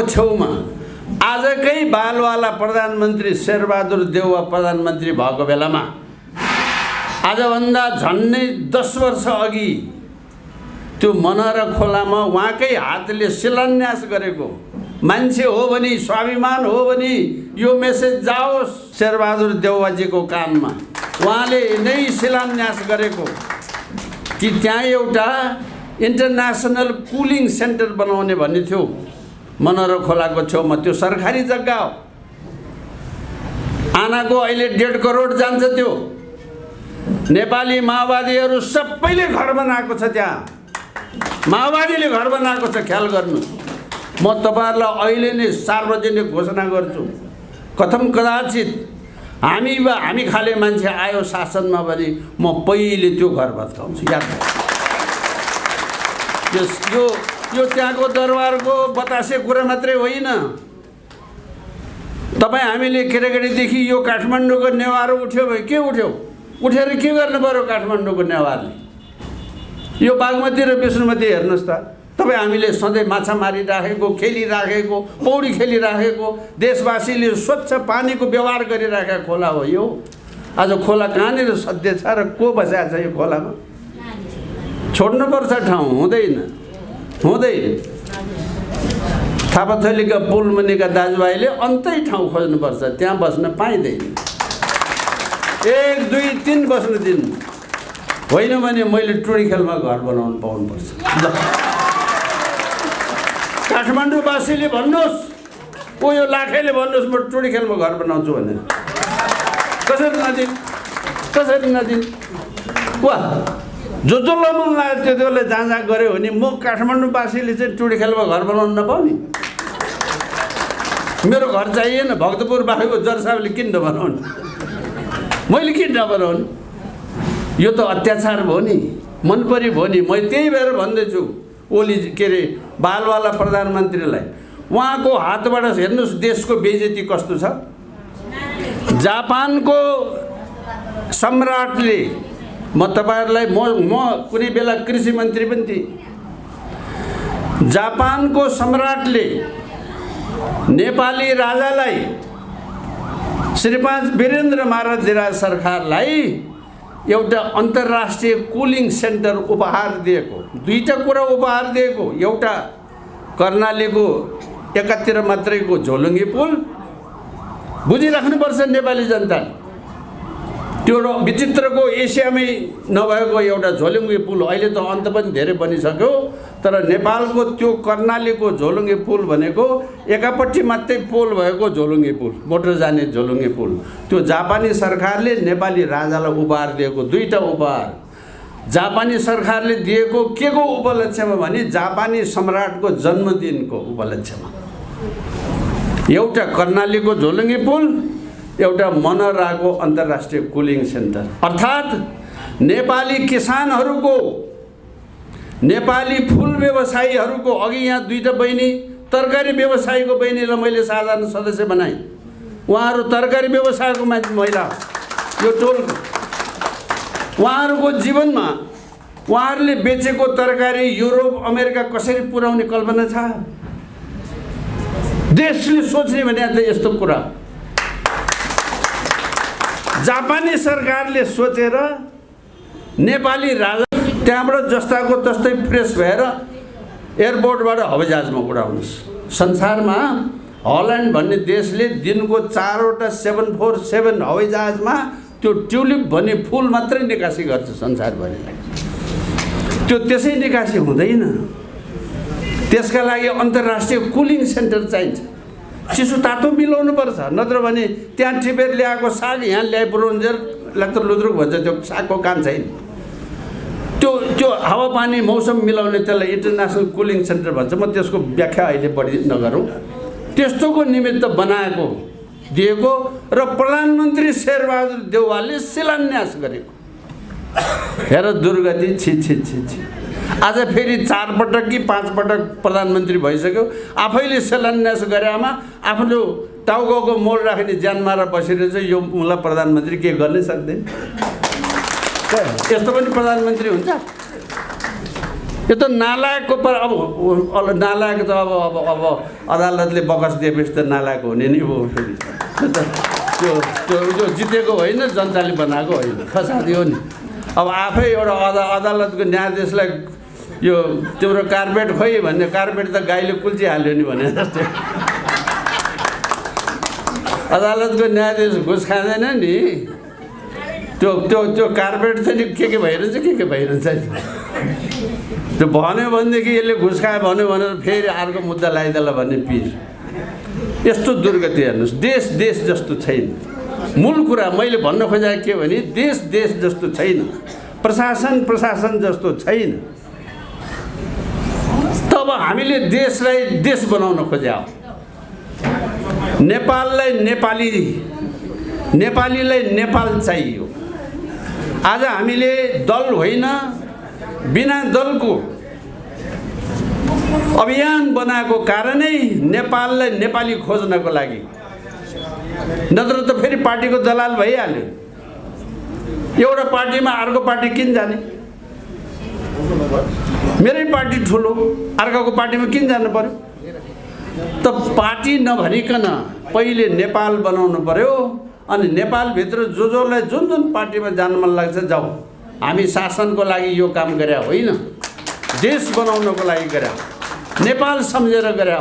छेउमा आजकै बालवाला प्रधानमन्त्री शेरबहादुर देउवा प्रधानमन्त्री भएको बेलामा आजभन्दा झन्डै 10 वर्ष अघि त्यो मनरा खोलामा उहाँकै हातले शिलान्यास गरेको मान्छे हो भने, स्वाभिमान हो भने यो मेसेज जाओस् शेरबहादुर देउवाजीको कानमा। उहाँले नै शिलान्यास गरेको कि त्यहाँ एउटा इन्टरनेसनल कुलिङ सेन्टर बनाउने भन्ने थियो मनरा खोलाको छेउमा। त्यो सरकारी जग्गा हो। आनाको अहिले 1.5 करोड जान्छ। त्यो नेपाली माओवादीहरू सबैले घर बनाएको छ। त्यहाँ माओवादीले घर बनाएको छ, ख्याल गर्नु। म तपाईहरुलाई अहिले नै सार्वजनिक घोषणा गर्छु, कथम कदाचित हामी खाले मान्छे आयो शासनमा भने म पहिले त्यो घर भत्काउँछु। याद यो त्यहाँको दरबारको बतासे कुरा मात्रै होइन। तपाईँ हामीले केटाकेटीदेखि यो काठमाडौँको नेवार उठ्यो भने के उठेर के गर्नु पर्यो? काठमाडौँको नेवारले यो बागमती र विष्णुमती हेर्नुहोस् त। तपाईँ हामीले सधैँ माछा मारिराखेको, खेलिराखेको, पौडी खेलिराखेको, देशवासीले स्वच्छ पानीको व्यवहार गरिराखेको खोला हो यो। आज खोला कहाँनिर सध्य छ र को बसेको छ यो खोलामा? छोड्नुपर्छ ठाउँ, हुँदैन। थापाथलीका पुल मुनिका दाजुभाइले अन्तै ठाउँ खोज्नुपर्छ, त्यहाँ बस्न पाइँदैन। 1, 2, 3 बस्न दिनु होइन भने मैले टुँडीखेलमा घर बनाउनु पाउनुपर्छ। काठमाडौँवासीले भन्नुहोस्, यो लाखेले भन्नुहोस् म टुँडीखेलमा घर बनाउँछु भनेर। कसरी नदिनु? वा जसलाई मन लाग्यो त्यतिबेला जहाँ गऱ्यो भने म काठमाडौँवासीले चाहिँ टुँडीखेलमा घर बनाउनु नपाउने? मेरो घर चाहिएन, भक्तपुर बारेको जरसाबले किन नबनाउने? मैले किन नबनाउने? यो त अत्याचार भयो नि, मनपरी भयो नि। मैले त्यही भएर भन्दैछु ओली के अरे बालवाला प्रधानमन्त्रीलाई, उहाँको हातबाट हेर्नुहोस् देशको बेइज्जती कस्तो छ। जापानको सम्राटले, म तपाईहरुलाई म कुनै बेला कृषि मन्त्री पनि थिएँ, जापानको सम्राटले नेपाली राजालाई श्री 5 वीरेन्द्र महाराज सरकारलाई एउटा अन्तर्राष्ट्रिय कुलिङ सेन्टर उपहार दिएको। दुईटा कुरा उपहार दिएको, एउटा कर्णालीको एकातिर मात्रैको झोलुङ्गे पुल बुझिराख्नुपर्छ नेपाली जनता। त्यो विचित्रको एसियामै नभएको एउटा झोलुङ्गे पुल अहिले त अन्त पनि धेरै बनिसक्यो, तर नेपालको त्यो कर्णालीको झोलुङ्गे पुल भनेको एकापट्टि मात्रै पोल भएको झोलुङ्गे पुल, मोटर जाने झोलुङ्गे पुल। त्यो जापानी सरकारले नेपाली राजालाई उपहार दिएको, दुईटा उपहार। जापानी सरकारले दिएको के को उपलक्ष्यमा भने जापानी सम्राटको जन्मदिनको उपलक्ष्यमा। एउटा कर्णालीको झोलुङ्गे पुल, एउटा मनराको अन्तर्राष्ट्रिय कुलिङ सेन्टर। अर्थात् नेपाली किसानहरूको, नेपाली फुल व्यवसायीहरूको, अघि यहाँ दुईटा बहिनी तरकारी व्यवसायीको बहिनीलाई मैले साधारण सदस्य बनाएँ। उहाँहरू तरकारी व्यवसायको महिला यो टोलको। उहाँहरूको जीवनमा उहाँहरूले बेचेको तरकारी युरोप अमेरिका कसरी पुर्याउने कल्पना छ? देशले सोच्ने भने यस्तो कुरा जापानी सरकारले सोचेर नेपाली राजा त्यहाँबाट जस्ताको तस्तै प्रेस भएर एयरपोर्टबाट हवाईजहाजमा उडाउनुहोस्। संसारमा हल्यान्ड भन्ने देशले दिनको 4वटा 747 हवाईजहाजमा त्यो ट्युलिप भन्ने फुल मात्रै निकासी गर्छ संसारभरिलाई। त्यो त्यसै निकासी हुँदैन। त्यसका लागि अन्तर्राष्ट्रिय कुलिङ सेन्टर चाहिन्छ। चिसो तातो मिलाउनु पर्छ, नत्र भने त्यहाँ टिपेर ल्याएको साग यहाँ ल्याइ पुऱ्याउन्जेल लात्र लुद्रुक भन्छ, त्यो सागको काम छैन। त्यो हावापानी मौसम मिलाउने त्यसलाई इन्टरनेसनल कुलिङ सेन्टर भन्छ। म त्यसको व्याख्या अहिले बढी नगरौँ। त्यस्तोको निमित्त बनाएको दिएको र प्रधानमन्त्री शेरबहादुर देउवालले शिलान्यास गरेको। हेर दुर्गति, छि छि छि छि। आज फेरि 4 पटक कि 5 पटक प्रधानमन्त्री भइसक्यो। आफैले शिलान्यास गरेमा आफ्नो टाउको मोल राख्ने ज्यान मारा बसिरहेछ। यो मलाई प्रधानमन्त्री के गर्नै सक्दैन। यस्तो पनि प्रधानमन्त्री हुन्छ? यो त नालायकको पर। अब नालायक त अब अदालतले बकस दिएपछि त नालायक हुने नि हो। त्यो जितेको होइन, जनताले बनाएको होइन, खसादियो नि। अब आफै एउटा अदालतको न्यायाधीशलाई यो तिम्रो कार्पेट खोइ भन्ने, कार्पेट त गाईले कुल्चिहाल्यो नि भने जस्तै। अदालतको न्यायाधीश घुस खाँदैन नि। त्यो कार्पेट चाहिँ नि के भइरहन्छ, के भइरहन्छ। त्यो भन्यो भनेदेखि यसले घुस खायो भन्यो भनेर फेरि अर्को मुद्दा लगाइदेला भन्ने पिर। यस्तो दुर्गति हेर्नुहोस्। देश जस्तो छैन। मूल कुरा मैले भन्न खोजेको के भने देश जस्तो छैन, प्रशासन जस्तो छैन। तब हामीले देशलाई देश बनाउन खोज्या हो। नेपाललाई नेपालीलाई नेपाल चाहियो। आज हामीले दल होइन, बिना दलको अभियान बनाएको कारणै नेपाललाई नेपाली खोज्नको लागि। नत्र त फेरि पार्टीको दलाल भइहाल्यो। एउटा पार्टीमा अर्को पार्टी किन जाने? मेरै पार्टी ठुलो, अर्काको पार्टीमा किन जानु पर्यो? त पार्टी नभनिकन पहिले नेपाल बनाउनु पर्यो। अनि नेपालभित्र जोलाई जुन पार्टीमा जान मन लाग्छ जाऊ। हामी शासनको लागि यो काम गरे होइन, देश बनाउनको लागि गरे, नेपाल सम्झेर गरे।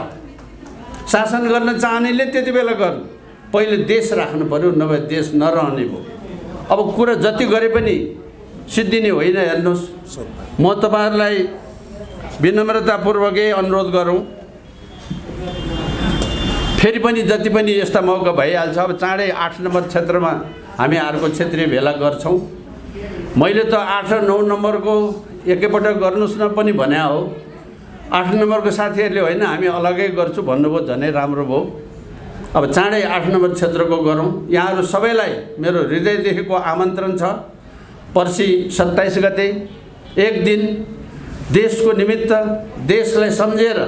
शासन गर्न चाहनेले त्यति बेला गर्नु, पहिले देश राख्नु पर्यो, नभए देश नरहने भयो। अब कुरा जति गरे पनि सिद्धिने होइन। हेर्नुहोस्, म तपाईँहरूलाई विनम्रतापूर्वकै अनुरोध गरौँ, फेरि पनि जति पनि यस्ता मौका भइहाल्छ। अब चाँडै 8 नम्बर क्षेत्रमा हामी अर्को क्षेत्रीय भेला गर्छौँ। मैले त 8 र 9 नम्बरको एकैपटक गर्नुहोस् न पनि भने हो। 8 नम्बरको साथीहरूले होइन हामी अलगै गर्छु भन्नुभयो, झनै राम्रो भयो। अब चाँडै 8 नम्बर क्षेत्रको गरौँ। यहाँहरू सबैलाई मेरो हृदयदेखिको आमन्त्रण छ। पर्सि 27 गते एक दिन देशको निमित्त, देशलाई सम्झेर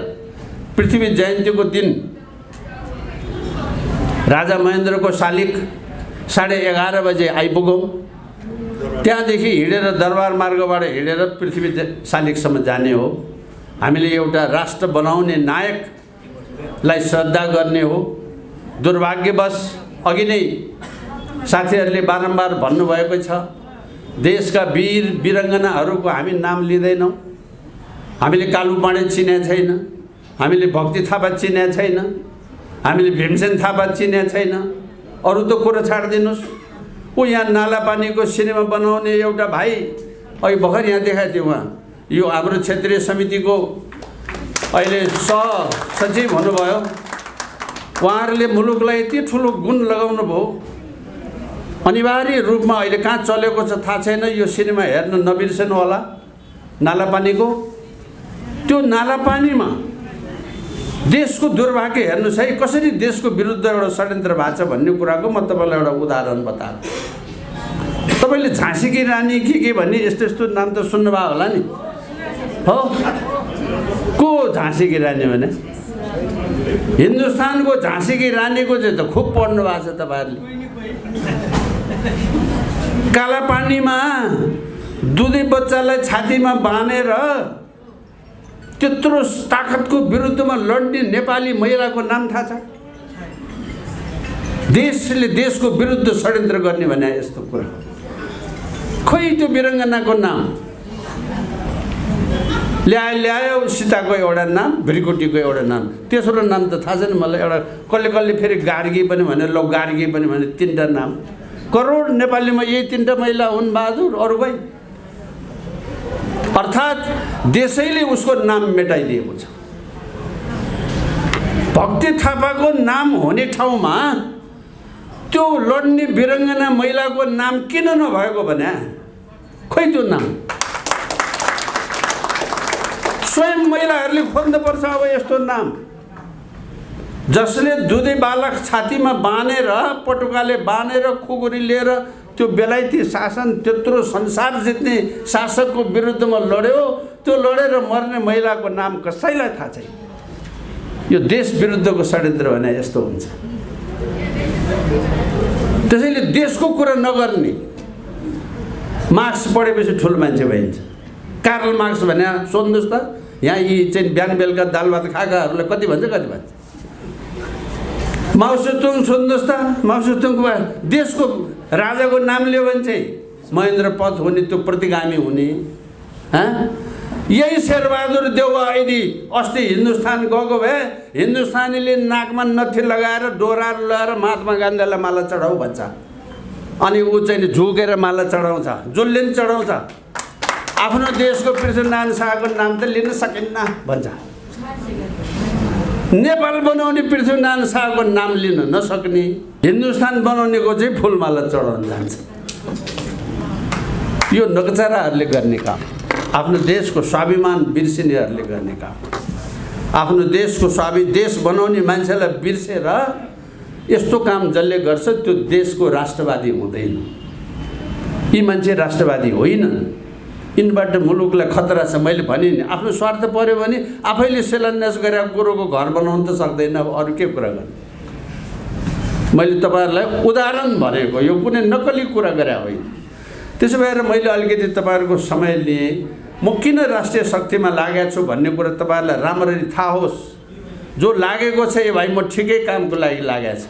पृथ्वी जयन्तीको दिन राजा महेन्द्रको शालिग 11:30 बजे आइपुगौँ। त्यहाँदेखि हिँडेर दरबार मार्गबाट हिँडेर पृथ्वी शालिगसम्म जाने हो। हामीले एउटा राष्ट्र बनाउने नायकलाई श्रद्धा गर्ने हो। दुर्भाग्यवश अघि नै साथीहरूले बारम्बार भन्नुभएको छ, देशका वीर वीराङ्गनाहरूको हामी नाम लिँदैनौँ। हामीले कालु पाँडे चिनेको छैन, हामीले भक्ति थापा चिनेको छैन, हामीले भीमसेन थापा चिनेको छैन, अरू त कुरा छाडिदिनुहोस्। ऊ यहाँ नालापानीको सिनेमा बनाउने एउटा भाइ अघि भर्खर यहाँ देखाएको थियो, उहाँ यो हाम्रो क्षेत्रीय समितिको अहिले सहसचिव हुनुभयो। उहाँहरूले मुलुकलाई यति ठुलो गुण लगाउनु भयो, अनिवार्य रूपमा अहिले कहाँ चलेको छ थाहा छैन, यो सिनेमा हेर्न नबिर्सनु होला। नालापानीको त्यो नालापानीमा देशको दुर्भाग्य हेर्नुहोस् है, कसरी देशको विरुद्ध एउटा षड्यन्त्र भएको छ भन्ने कुराको म तपाईँलाई एउटा उदाहरण बताएँ। तपाईँले झाँसी की रानी के भन्ने यस्तो यस्तो नाम त सुन्नुभयो होला नि, हो? को झाँसी की रानी भने? हिन्दुस्तानको झाँसी की रानीको चाहिँ त खुब पढ्नु भएको छ तपाईँहरूले। कालापानीमा दुधे बच्चालाई छातीमा बाँधेर त्यत्रो ताकतको विरुद्धमा लड्ने नेपाली महिलाको नाम थाहा छ? देशले देशको विरुद्ध षड्यन्त्र गर्ने भने यस्तो कुरा। खोइ त्यो वीरङ्गनाको नाम ल्यायो, सीताको एउटा नाम, भ्रिकुटीको एउटा नाम, तेस्रो नाम त थाहा छैन मलाई। एउटा कसले फेरि गार्गी पनि भने, लो गार्गी पनि भने, 3टा नाम। करोड नेपालीमा यही 3टा महिला हुन् बहादुर, अरू भाइ। अर्थात् देशैले उसको नाम मेटाइदिएको छ। भक्ति थापाको नाम हुने ठाउँमा त्यो लड्ने वीरङ्गना महिलाको नाम किन नभएको भने? खोइ त्यो नाम स्वयं महिलाहरूले खोज्नुपर्छ अब यस्तो नाम, जसले दुधे बालक छातीमा बाँधेर, पटुकाले बाँधेर, खुकुरी लिएर त्यो बेलायती शासन, त्यत्रो संसार जित्ने शासकको विरुद्धमा लड्यो। त्यो लडेर मर्ने महिलाको नाम कसैलाई थाहा छैन। यो देश विरुद्धको षड्यन्त्र भने यस्तो हुन्छ। त्यसैले देशको कुरा नगर्ने, मार्क्स पढेपछि ठुलो मान्छे भइन्छ। कार्ल मार्क्स भने सोध्नुहोस् त, यहाँ यी चाहिँ बिहान बेलुका दाल भात खाएकाहरूलाई कति भन्छ, कति भन्छ? माओ सेतुङ सोध्नुहोस् त, माओ सेतुङको देशको राजाको नाम लियो भने चाहिँ महेन्द्र पथ हुने, त्यो प्रतिगामी हुने। यही शेरबहादुर देउवा यदि अस्ति हिन्दुस्तान गएको भए हिन्दुस्तानीले नाकमा नथी लगाएर डोराहरू लगाएर महात्मा गान्धीलाई माला चढाऊ भन्छ, अनि ऊ चाहिँ झुकेर माला चढाउँछ, जसले पनि चढाउँछ। आफ्नो देशको पृथ्वीनारायण शाहको नाम त लिन सकिन्न भन्छ। नेपाल बनाउने पृथ्वीनारायण शाहको नाम लिन नसक्ने, हिन्दुस्तान बनाउनेको चाहिँ फुलमाला चढाउन जान्छ। यो नगचराहरूले गर्ने काम, आफ्नो देशको स्वाभिमान बिर्सिनेहरूले गर्ने काम। आफ्नो देशको देश बनाउने मान्छेलाई बिर्सेर यस्तो काम जसले गर्छ त्यो देशको राष्ट्रवादी हुँदैन। यी मान्छे राष्ट्रवादी होइनन्। यिनबाट मुलुकलाई खतरा छ। मैले भने नि, आफ्नो स्वार्थ पर्यो भने आफैले शिलान्यास गरेको कुरोको घर बनाउन त सक्दैन, अब अरू के कुरा गर्ने। मैले तपाईँहरूलाई उदाहरण भनेको, यो कुनै नक्कली कुरा गरे होइन। त्यसो भएर मैले अलिकति तपाईँहरूको समय लिएँ। म किन राष्ट्रिय शक्तिमा लागेको छु भन्ने कुरा तपाईँहरूलाई राम्ररी थाहा होस्। जो लागेको छ ए भाइ म ठिकै कामको लागि लागेको छु।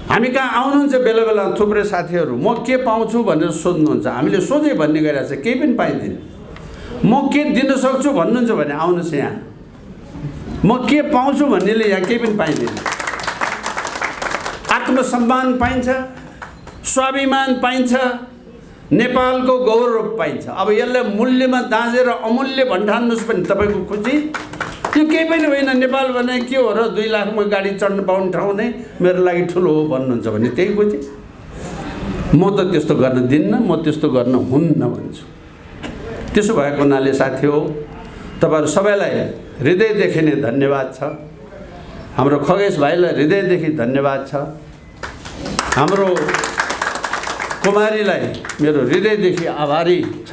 हामी कहाँ आउनुहुन्छ बेला बेला थुप्रै साथीहरू, म के पाउँछु भनेर सोध्नुहुन्छ। हामीले सोझै भन्ने गरिरहेको छ, केही पनि पाइँदैन। म के दिन सक्छु भन्नुहुन्छ भने आउनुहोस् यहाँ। म के पाउँछु भन्नेले यहाँ केही पनि पाइँदैन। आत्मसम्मान पाइन्छ, स्वाभिमान पाइन्छ, नेपालको गौरव पाइन्छ। अब यसलाई मूल्यमा दाँजेर अमूल्य भन्ठान्नुहोस् भने तपाईँको खुसी। यो केही पनि होइन। नेपाल भने के हो र, 2 लाखमा गाडी चढ्न पाउने ठाउँ नै मेरो लागि ठुलो हो भन्नुहुन्छ भने त्यही खुसी। म त त्यस्तो गर्न दिन्न, म त्यस्तो गर्न हुन्न भन्छु। त्यसो भएको हुनाले साथी हो, तपाईँहरू सबैलाई हृदयदेखि नै धन्यवाद छ। हाम्रो खगेश भाइलाई हृदयदेखि धन्यवाद छ। हाम्रो कुमारीलाई मेरो हृदयदेखि आभारी छ।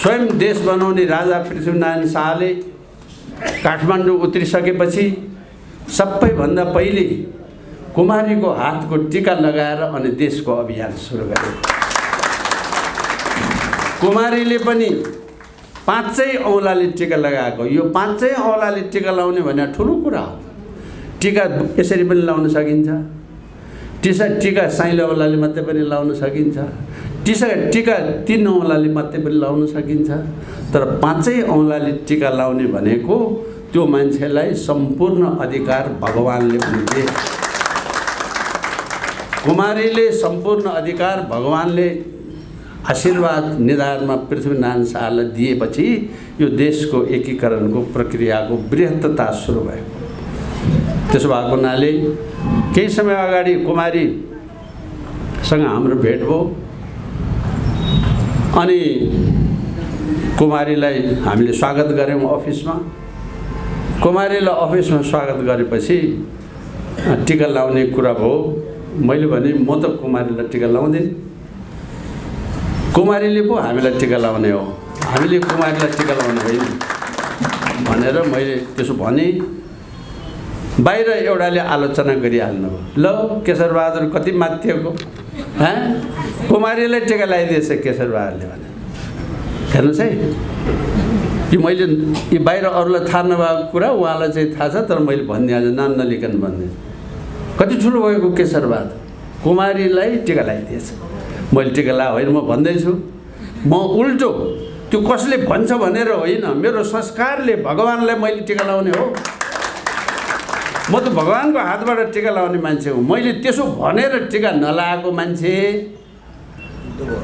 स्वयं देश बनाउने राजा पृथ्वीनारायण शाहले काठमाडौँ उत्रिसकेपछि सबैभन्दा पहिले कुमारीको हातको टीका लगाएर अनि देशको अभियान सुरु गरे। कुमारीले पनि 5 औँलाले टीका लगाएको। यो 5 औँलाले टीका लाउने भने ठुलो कुरा हो। टीका यसरी पनि लाउन सकिन्छ, टीका साइलो औँलाले मात्रै पनि लाउन सकिन्छ, टीका 3 औँलाले मात्रै पनि लाउन सकिन्छ। तर 5 औँलाले टीका लाउने भनेको त्यो मान्छेलाई सम्पूर्ण अधिकार भगवानले पनि दिए। कुमारीले सम्पूर्ण अधिकार भगवानले आशीर्वाद निधारमा पृथ्वीनारायण शाहलाई दिएपछि यो देशको एकीकरणको प्रक्रियाको बृहत्तता सुरु भयो। त्यसो भएको हुनाले केही समय अगाडि कुमारीसँग हाम्रो भेट भयो अनि कुमारीलाई हामीले स्वागत गऱ्यौँ अफिसमा। कुमारीलाई अफिसमा स्वागत गरेपछि टिका लाउने कुरा भयो। मैले भने म त कुमारीलाई टिका लाउँदिन, कुमारीले पो हामीलाई टिका लाउने हो, हामीले कुमारीलाई टिका लाउने होइन भनेर मैले त्यसो भने। बाहिर एउटाले आलोचना गरिहाल्नु भयो, ल केशरबहादुर कति माथिएको, कुमारीलाई टिका लगाइदिएछ केशरबहादुरले भने। हेर्नुहोस् है, यो मैले यो बाहिर अरूलाई थाहा नभएको कुरा उहाँलाई चाहिँ थाहा छ, तर मैले भनिदिएँ नाम नलिकन भनिदिएँ। कति ठुलो भएको केशरबहादुर कुमारीलाई टिका लगाइदिएछ। मैले टिका ला होइन, म भन्दैछु, म उल्टो त्यो कसले भन्छ भनेर होइन, मेरो संस्कारले भगवानलाई मैले टिका लाउने हो। म त भगवानको हातबाट टिका लाउने मान्छे हो। मैले त्यसो भनेर टिका नलाएको मान्छे।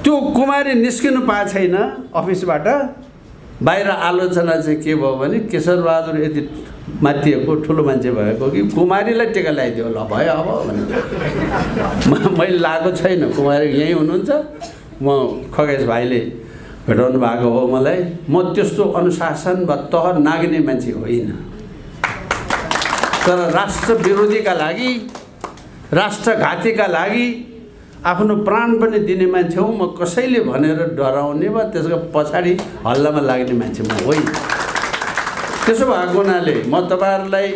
त्यो कुमारी निस्किनु पाएको छैन अफिसबाट। बाहिर आलोचना चाहिँ के भयो भने केशरबहादुर यति माथिएको ठुलो मान्छे भएको कि कुमारीलाई टिका लगाइदियो। ल भयो अब भने मैले लाएको छैन। कुमारी यहीँ हुनुहुन्छ, म खगेश भाइले भेटाउनु भएको हो मलाई। म त्यस्तो अनुशासन वा तह नाग्ने मान्छे होइन, तर राष्ट्र विरोधीका लागि, राष्ट्रघातीका लागि आफ्नो प्राण पनि दिने मान्छे हो। म कसैले भनेर डराउने वा त्यसको पछाडि हल्लामा लाग्ने मान्छे म होइन। त्यसो भएको हुनाले म तपाईँहरूलाई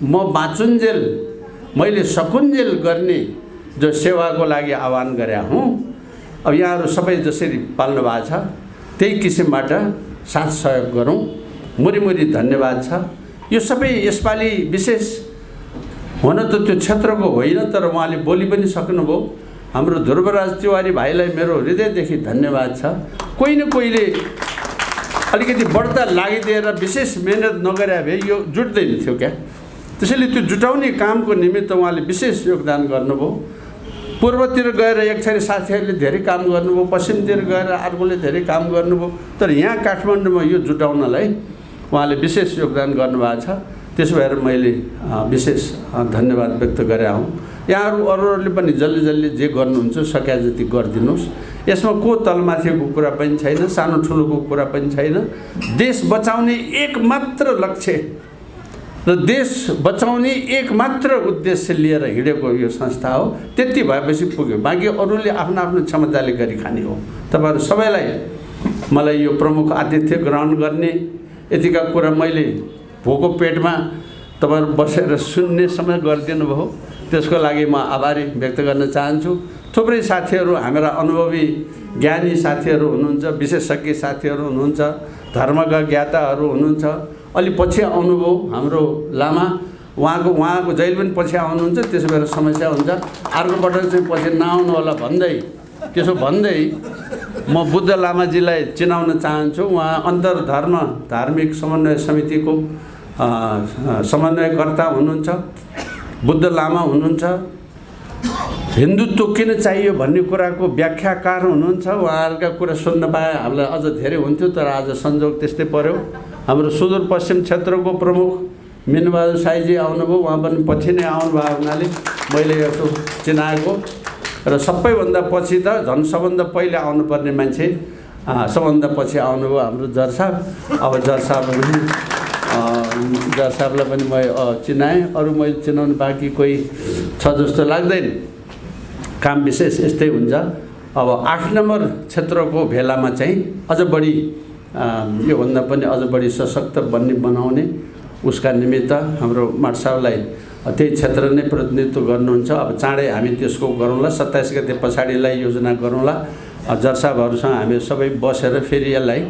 म बाँचुन्जेल मैले सकुन्जेल गर्ने जो सेवाको लागि आह्वान गरे हुँ। अब यहाँहरू सबै जसरी पाल्नु भएको छ त्यही किसिमबाट साथ सहयोग गरौँ। मुरी धन्यवाद छ। यो सबै यसपालि विशेष हुन त त्यो क्षेत्रको होइन, तर उहाँले बोली पनि सक्नुभयो। हाम्रो ध्रुवराज तिवारी भाइलाई मेरो हृदयदेखि धन्यवाद छ। कोही न कोहीले अलिकति बढ्ता लागिदिएर विशेष मेहनत नगरे भए यो जुट्दैन थियो क्या। त्यसैले त्यो जुटाउने कामको निमित्त उहाँले विशेष योगदान गर्नुभयो। पूर्वतिर गएर एक थरी साथीहरूले धेरै काम गर्नुभयो, पश्चिमतिर गएर अर्कोले धेरै काम गर्नुभयो, तर यहाँ काठमाडौँमा यो जुटाउनलाई उहाँले विशेष योगदान गर्नुभएको छ। त्यसो भएर मैले विशेष धन्यवाद व्यक्त गरे हुँ। यहाँहरू अरूहरूले पनि जल्दी जे गर्नुहुन्छ सके जति गरिदिनुहोस्। यसमा को तलमाथिको कुरा पनि छैन, सानो ठुलोको कुरा पनि छैन। देश बचाउने एकमात्र लक्ष्य र देश बचाउने एकमात्र उद्देश्य लिएर हिँडेको यो संस्था हो। त्यति भएपछि पुग्यो, बाँकी अरूले आफ्नो आफ्नो क्षमताले गरी खाने हो। तपाईँहरू सबैलाई मलाई यो प्रमुख आतिथ्य ग्रहण गर्ने यतिका कुरा मैले भोको पेटमा तपाईँहरू बसेर सुन्ने समय गरिदिनु भयो, त्यसको लागि म आभारी व्यक्त गर्न चाहन्छु। थुप्रै साथीहरू हाम्रा अनुभवी ज्ञानी साथीहरू हुनुहुन्छ, विशेषज्ञ साथीहरू हुनुहुन्छ, धर्मका ज्ञाताहरू हुनुहुन्छ। अलि पछि आउनुभयो हाम्रो लामा, उहाँको जहिले पनि पछि आउनुहुन्छ, त्यसो भएर समस्या हुन्छ। अर्कोपटक चाहिँ पछि नआउनु होला भन्दै, त्यसो भन्दै म बुद्ध लामाजीलाई चिनाउन चाहन्छु। उहाँ अन्तर्धर्म धार्मिक समन्वय समितिको समन्वयकर्ता हुनुहुन्छ, बुद्ध लामा हुनुहुन्छ। हिन्दुत्व किन चाहियो भन्ने कुराको व्याख्याकार हुनुहुन्छ। उहाँहरूका कुरा सुन्न पाए हामीलाई अझ धेरै हुन्थ्यो, तर आज संजोग त्यस्तै पर्यो। हाम्रो सुदूरपश्चिम क्षेत्रको प्रमुख मिनबहादुर साईजी आउनुभयो, उहाँ पनि पछि नै आउनुभयो हुनाले मैले यसो चिनाएको। र सबैभन्दा पछि त झन् सबभन्दा पहिले आउनुपर्ने मान्छे सबभन्दा पछि आउनुभयो हाम्रो जर साहब। अब जर साहबलाई पनि म चिनाएँ, अरू मैले चिनाउनु बाँकी कोही छ जस्तो लाग्दैन। काम विशेष यस्तै हुन्छ। अब 8 नम्बर क्षेत्रको भेलामा चाहिँ अझ बढी योभन्दा पनि अझ बढी सशक्त बनाउने उसका निमित्त हाम्रो माट साहबलाई त्यही क्षेत्र नै प्रतिनिधित्व गर्नुहुन्छ। अब चाँडै हामी त्यसको गरौँला, 27 गते पछाडिलाई योजना गरौँला। जर साहबहरूसँग हामी सबै बसेर फेरि यसलाई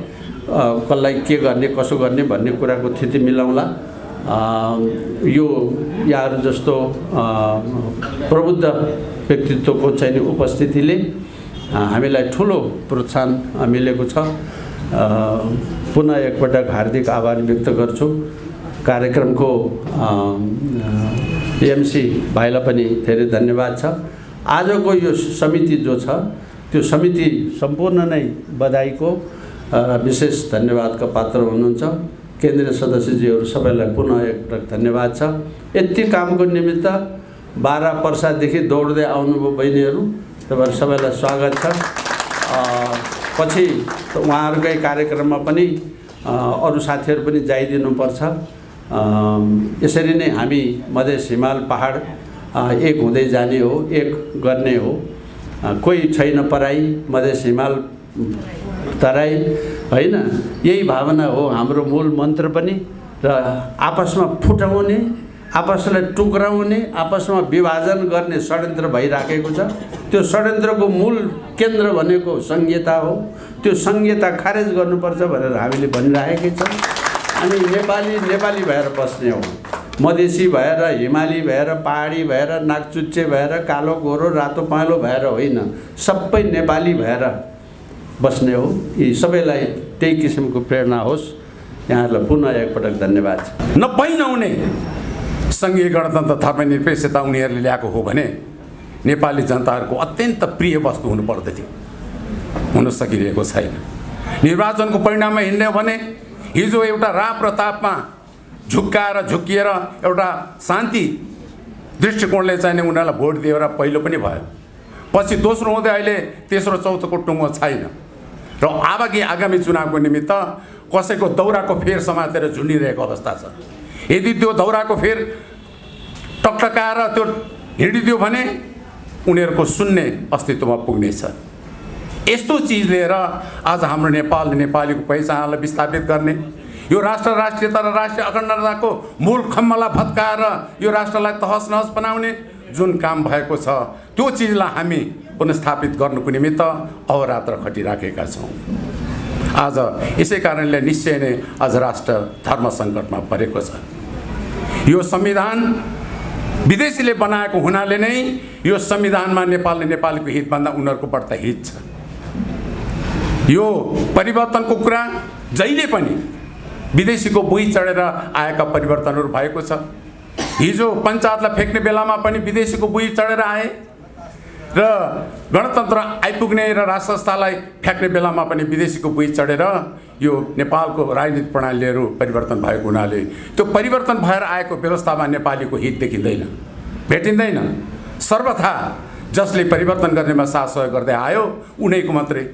कसलाई के गर्ने कसो गर्ने भन्ने कुराको स्थिति मिलाउँला। यो यहाँहरू जस्तो प्रबुद्ध व्यक्तित्वको चाहिँ उपस्थितिले हामीलाई ठुलो प्रोत्साहन मिलेको छ। पुनः एकपटक हार्दिक आभार व्यक्त गर्छु। कार्यक्रमको एमसी भाइलाई पनि धेरै धन्यवाद छ। आजको यो समिति जो छ त्यो समिति सम्पूर्ण नै बधाईको विशेष धन्यवादका पात्र हुनुहुन्छ। केन्द्रीय सदस्यजीहरू सबैलाई पुनः एकपटक धन्यवाद छ। यति कामको निमित्त बारा पर्सादेखि दौड्दै आउनुभयो बहिनीहरू, तपाईँहरू सबैलाई स्वागत छ। पछि उहाँहरूकै कार्यक्रममा पनि अरू साथीहरू पनि जाइदिनुपर्छ। यसरी नै हामी मधेस हिमाल पहाड एक हुँदै जाने हो, एक गर्ने हो। कोही छैन पराई, मधेस हिमाल तराई होइन, यही भावना हो हाम्रो मूल मन्त्र पनि। र आपसमा फुटाउने, आपसलाई टुक्राउने, आपसमा विभाजन गर्ने षड्यन्त्र भइराखेको छ। त्यो षड्यन्त्रको मूल केन्द्र भनेको संहिता हो। त्यो संहिता खारेज गर्नुपर्छ भनेर हामीले भनिराखेकै छौँ। अनि नेपाली भएर बस्ने हो, मधेसी भएर, हिमाली भएर, पहाडी भएर, नाकचुच्चे भएर, कालो गोरो रातो पहेँलो भएर होइन, सबै नेपाली भएर बस्ने हो। यी सबैलाई त्यही किसिमको प्रेरणा होस्। यहाँहरूलाई पुनः एकपटक धन्यवाद छ। नपाइ नहुने सङ्घीय गणतन्त्र धर्मनिरपेक्षता उनीहरूले ल्याएको हो भने नेपाली जनताहरूको अत्यन्त प्रिय वस्तु हुनुपर्दथ्यो, हुन सकिरहेको छैन। निर्वाचनको परिणाममा हिँड्ने हो भने हिजो एउटा राप र तापमा झुक्काएर झुक्किएर एउटा शान्ति दृष्टिकोणले चाहिने उनीहरूलाई भोट दिएर पहिलो पनि भयो, पछि दोस्रो हुँदै अहिले तेस्रो चौथोको टुङ्गो छैन। र आगामी चुनावको निमित्त कसैको दौराको फेर समातेर झुन्डिरहेको अवस्था छ। यदि त्यो दौराको फेर टकटकाएर त्यो हिँडिदियो भने उनीहरूको शून्य अस्तित्वमा पुग्नेछ। यस्तो चिज लिएर आज हाम्रो नेपालीको पहिचानलाई विस्थापित गर्ने, यो राष्ट्रियता र राष्ट्रिय अखण्डताको मूल खम्बालाई भत्काएर यो राष्ट्रलाई तहस नहस बनाउने जुन काम भएको छ त्यो चिजलाई हामी पुनस्थापित गर्नुको निमित्त अहोरात्र खटिराखेका छौँ। आज यसै कारणले निश्चय नै आज राष्ट्र धर्म सङ्कटमा परेको छ। यो संविधान विदेशीले बनाएको हुनाले नै यो संविधानमा नेपालीको हितभन्दा उनीहरूको बढ्ता हित छ। यो परिवर्तनको कुरा जहिले पनि विदेशीको बुही चढेर आएका परिवर्तनहरू भएको छ। हिजो पञ्चायतलाई फेक्ने बेलामा पनि विदेशीको बुही चढेर आए र गणतन्त्र आइपुग्ने र राष्ट्र संस्थालाई फ्याँक्ने बेलामा पनि विदेशीको बुही चढेर यो नेपालको राजनीतिक प्रणालीहरू परिवर्तन भएको हुनाले त्यो परिवर्तन भएर आएको व्यवस्थामा नेपालीको हित देखिँदैन, भेटिँदैन। सर्वथा जसले परिवर्तन गर्नेमा साथ सहयोग गर्दै आयो उनीको मात्रै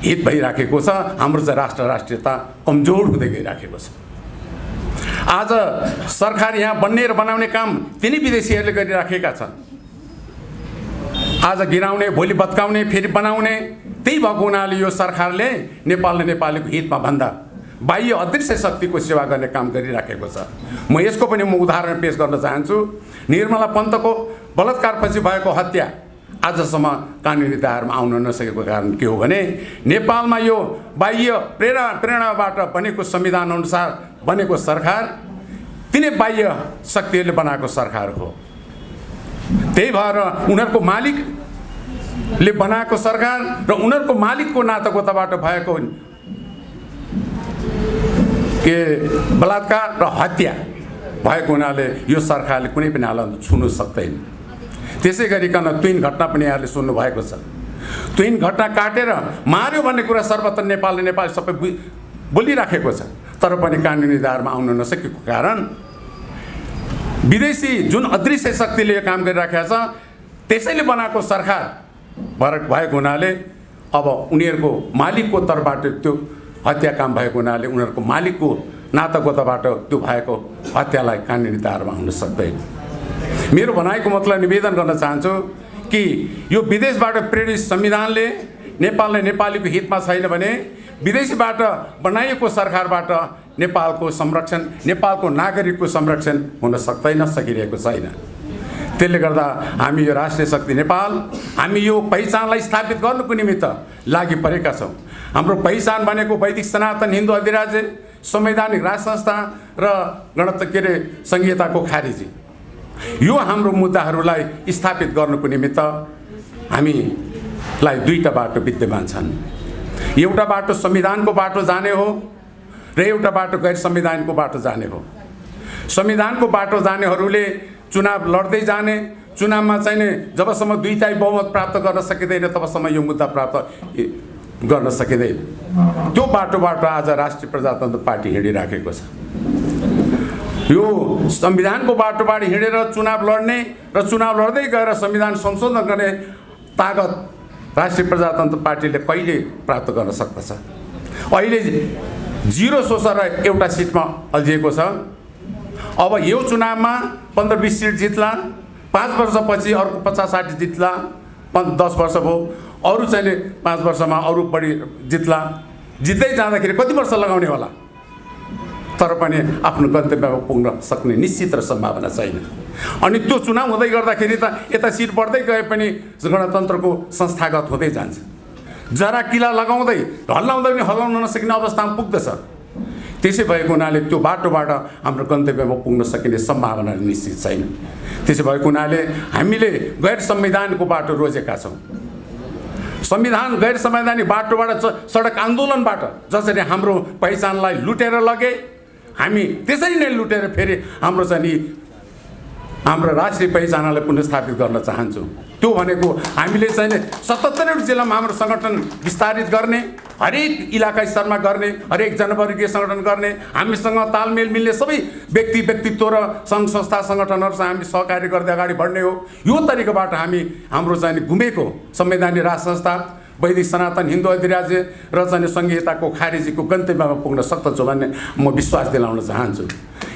हित भइराखेको छ। हाम्रो चाहिँ राष्ट्रियता कमजोर हुँदै गइराखेको छ। आज सरकार यहाँ बन्ने र बनाउने काम तिनै विदेशीहरूले गरिराखेका छन्। आज गिराउने, भोलि भत्काउने, फेरि बनाउने, त्यही भएको हुनाले यो सरकारले नेपालीको हितमा भन्दा बाह्य अदृश्य शक्तिको सेवा गर्ने काम गरिराखेको छ। म यसको पनि उदाहरण पेश गर्न चाहन्छु। निर्मला पन्तको बलात्कारपछि भएको हत्या आजसम्म कानुनी दायरामा आउन नसकेको कारण के हो भने नेपालमा यो बाह्य प्रेरणाबाट बनेको संविधान अनुसार बनेको सरकार तिनै बाह्य शक्तिहरूले बनाएको सरकार हो। त्यही भएर उनीहरूको मालिकले बनाएको सरकार र उनीहरूको मालिकको नातागोताबाट भएको बलात्कार र हत्या भएको हुनाले यो सरकारले कुनै पनि हालतमा छुनु सक्दैन। त्यसै गरिकन तुइन घटना पनि यहाँले सुन्नु भएको छ। तुइन घटना काटेर मार्यो भन्ने कुरा सर्वत्र नेपाल सबै बोलिराखेको छ, तर पनि कानुनी दायरामा आउन नसकेको कारण विदेशी जुन अदृश्य शक्तिले यो काम गरिराखेको छ त्यसैले बनाएको सरकार भएको हुनाले अब उनीहरूको मालिकको तर्फबाट त्यो हत्या काम भएको हुनाले उनीहरूको मालिकको नातागोताबाट त्यो भएको हत्यालाई कानुनी दायरामा आउन सक्दैन। मेरो भनाइको मतलब निवेदन गर्न चाहन्छु कि यो विदेशबाट प्रेरित संविधानले नेपालले नेपालीको हितमा छैन भने विदेशीबाट बनाइएको सरकारबाट नेपालको संरक्षण, नेपालको नागरिकको संरक्षण हुन सक्दैन, सकिरहेको छैन। त्यसले गर्दा हामी यो राष्ट्रिय शक्ति नेपाल, हामी यो पहिचानलाई स्थापित गर्नुको निमित्त लागि परेका छौँ। हाम्रो पहिचान भनेको वैदिक सनातन हिन्दू अधिराज्य, संवैधानिक राज संस्था र संहिताको खारेजी। यो हाम्रो मुद्दाहरूलाई स्थापित गर्नुको निमित्त हामीलाई दुईटा बाटो विद्यमान छन्। एउटा बाटो संविधानको बाटो जाने हो र एउटा बाटो गैर संवैधानिकको बाटो जाने हो। संविधानको बाटो जानेहरूले चुनाव लड्दै जाने, चुनावमा चाहिने जबसम्म 2/3 बहुमत प्राप्त गर्न सकिँदैन तबसम्म यो मुद्दा प्राप्त गर्न सकिँदैन। त्यो बाटोबाट आज राष्ट्रिय प्रजातन्त्र पार्टी हिँडिराखेको छ। यो संविधानको बाटोबाट हिँडेर चुनाव लड्ने र चुनाव लड्दै गएर संविधान संशोधन गर्ने तागत राष्ट्रिय प्रजातन्त्र पार्टीले कहिले प्राप्त गर्न सक्दछ? अहिले 0 सोचेर एउटा सिटमा अल्झिएको छ। अब यो चुनावमा 15-20 सिट जित्ला, 5 वर्षपछि अर्को 50-60 जित्ला, 10 वर्ष भयो, अरू चाहिँ 5 वर्षमा अरू बढी जित्ला। जित्दै जाँदाखेरि कति वर्ष लगाउने होला? तर पनि आफ्नो गन्तव्यमा पुग्न सक्ने निश्चित र सम्भावना छैन। अनि त्यो चुनाव हुँदै गर्दाखेरि त यता सिट बढ्दै गए पनि गणतन्त्रको संस्थागत हुँदै जान्छ। जरा किला लगाउँदै हल्लाउँदै पनि हल्लाउन नसकिने अवस्थामा पुग्दछ। त्यसै भएको हुनाले त्यो बाटोबाट हाम्रो गन्तव्यमा पुग्न सकिने सम्भावना निश्चित छैन। त्यसै भएको हुनाले हामीले गैर संवैधानिक बाटो रोजेका छौँ। संविधान गैर संवैधानिक बाटोबाट सडक आन्दोलनबाट जसरी हाम्रो पहिचानलाई लुटेर लगे, हामी त्यसरी नै लुटेर फेरि हाम्रो चाहिँ हाम्रो राष्ट्रिय पहिचानलाई पुनर्स्थापित गर्न चाहन्छौँ। त्यो भनेको हामीले चाहिँ 77 जिल्लामा हाम्रो सङ्गठन विस्तारित गर्ने, हरेक इलाका स्तरमा गर्ने, हरेक जनवर्गीय सङ्गठन गर्ने, हामीसँग तालमेल मिल्ने सबै व्यक्तित्व र सङ्घ संस्था सङ्गठनहरूसँग हामी सहकार्य गर्दै अगाडि बढ्ने हो। यो तरिकाबाट हामी हाम्रो चाहिँ घुमेको संवैधानिक राज संस्था, वैदिक सनातन हिन्दू अधिराज्य र चाहिँ संहिताको खारेजीको गन्तव्यमा पुग्न सक्दछु भन्ने म विश्वास दिलाउन चाहन्छु।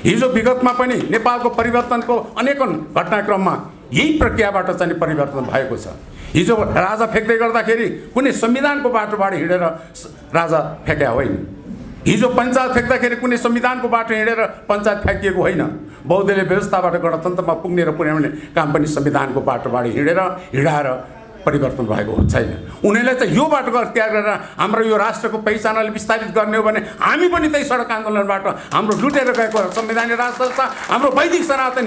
हिजो विगतमा पनि नेपालको परिवर्तनको अनेकौं घटनाक्रममा यही प्रक्रियाबाट चाहिँ परिवर्तन भएको छ। हिजो राजा फेक्दै गर्दाखेरि कुनै संविधानको बाटोबाट हिँडेर राजा फेक्या होइन। हिजो पञ्चायत फेक्दाखेरि कुनै संविधानको बाटो हिँडेर पञ्चायत फ्याँकिएको होइन। बहुदलीय व्यवस्थाबाट गणतन्त्रमा पुग्ने र पुर्याउने काम पनि संविधानको बाटोबाट हिँडाएर परिवर्तन भएको छैन। उनीहरूले चाहिँ यो बाटो त्याग गरेर हाम्रो यो राष्ट्रको पहिचानलाई विस्तारित गर्ने हो भने हामी पनि त्यही सडक आन्दोलनबाट हाम्रो लुटेर गएको संवैधानिक राज संस्था, हाम्रो वैदिक सनातन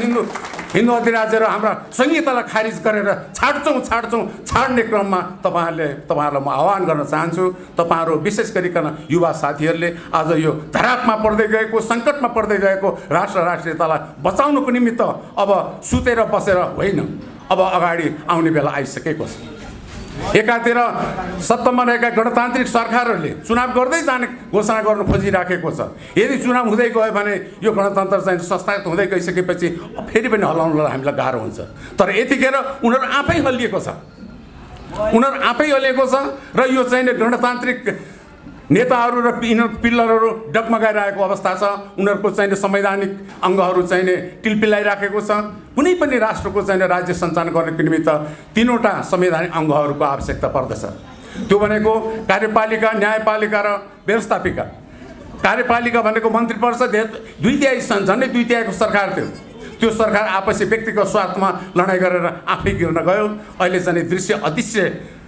हिन्दू अधिराज्य र हाम्रा संहितालाई खारिज गरेर छाड्ने क्रममा तपाईँहरूलाई म आह्वान गर्न चाहन्छु। तपाईँहरू विशेष गरिकन युवा साथीहरूले आज यो धरापमा पर्दै गएको, सङ्कटमा पर्दै गएको राष्ट्रियतालाई बचाउनुको निमित्त अब सुतेर बसेर होइन, अब अगाडि आउने बेला आइसकेको छ। एकातिर सत्तामा रहेका गणतान्त्रिक सरकारहरूले चुनाव गर्दै जाने घोषणा गर्न खोजिराखेको छ। यदि चुनाव हुँदै गयो भने यो गणतन्त्र चाहिँ संस्थागत हुँदै गइसकेपछि फेरि पनि हल्लाउनलाई हामीलाई गाह्रो हुन्छ। तर यतिखेर उनीहरू आफै हल्लिएको छ र यो चाहिँ गणतान्त्रिक नेताहरू र पिल्लरहरू डगमगाइरहेको अवस्था छ। उनीहरूको चाहिँ संवैधानिक अङ्गहरू चाहिँ टिलपिलाइराखेको छ। कुनै पनि राष्ट्रको चाहिँ राज्य सञ्चालन गर्नको निमित्त 3वटा संवैधानिक अङ्गहरूको आवश्यकता पर्दछ। त्यो भनेको कार्यपालिका, न्यायपालिका र व्यवस्थापिका। कार्यपालिका भनेको मन्त्री परिषद 2/3 झन्डै 2/3 सरकार थियो। त्यो सरकार आपसी व्यक्तिगत स्वार्थमा लडाइँ गरेर आफै गिर्न गयो। अहिले चाहिँ दृश्य अदृश्य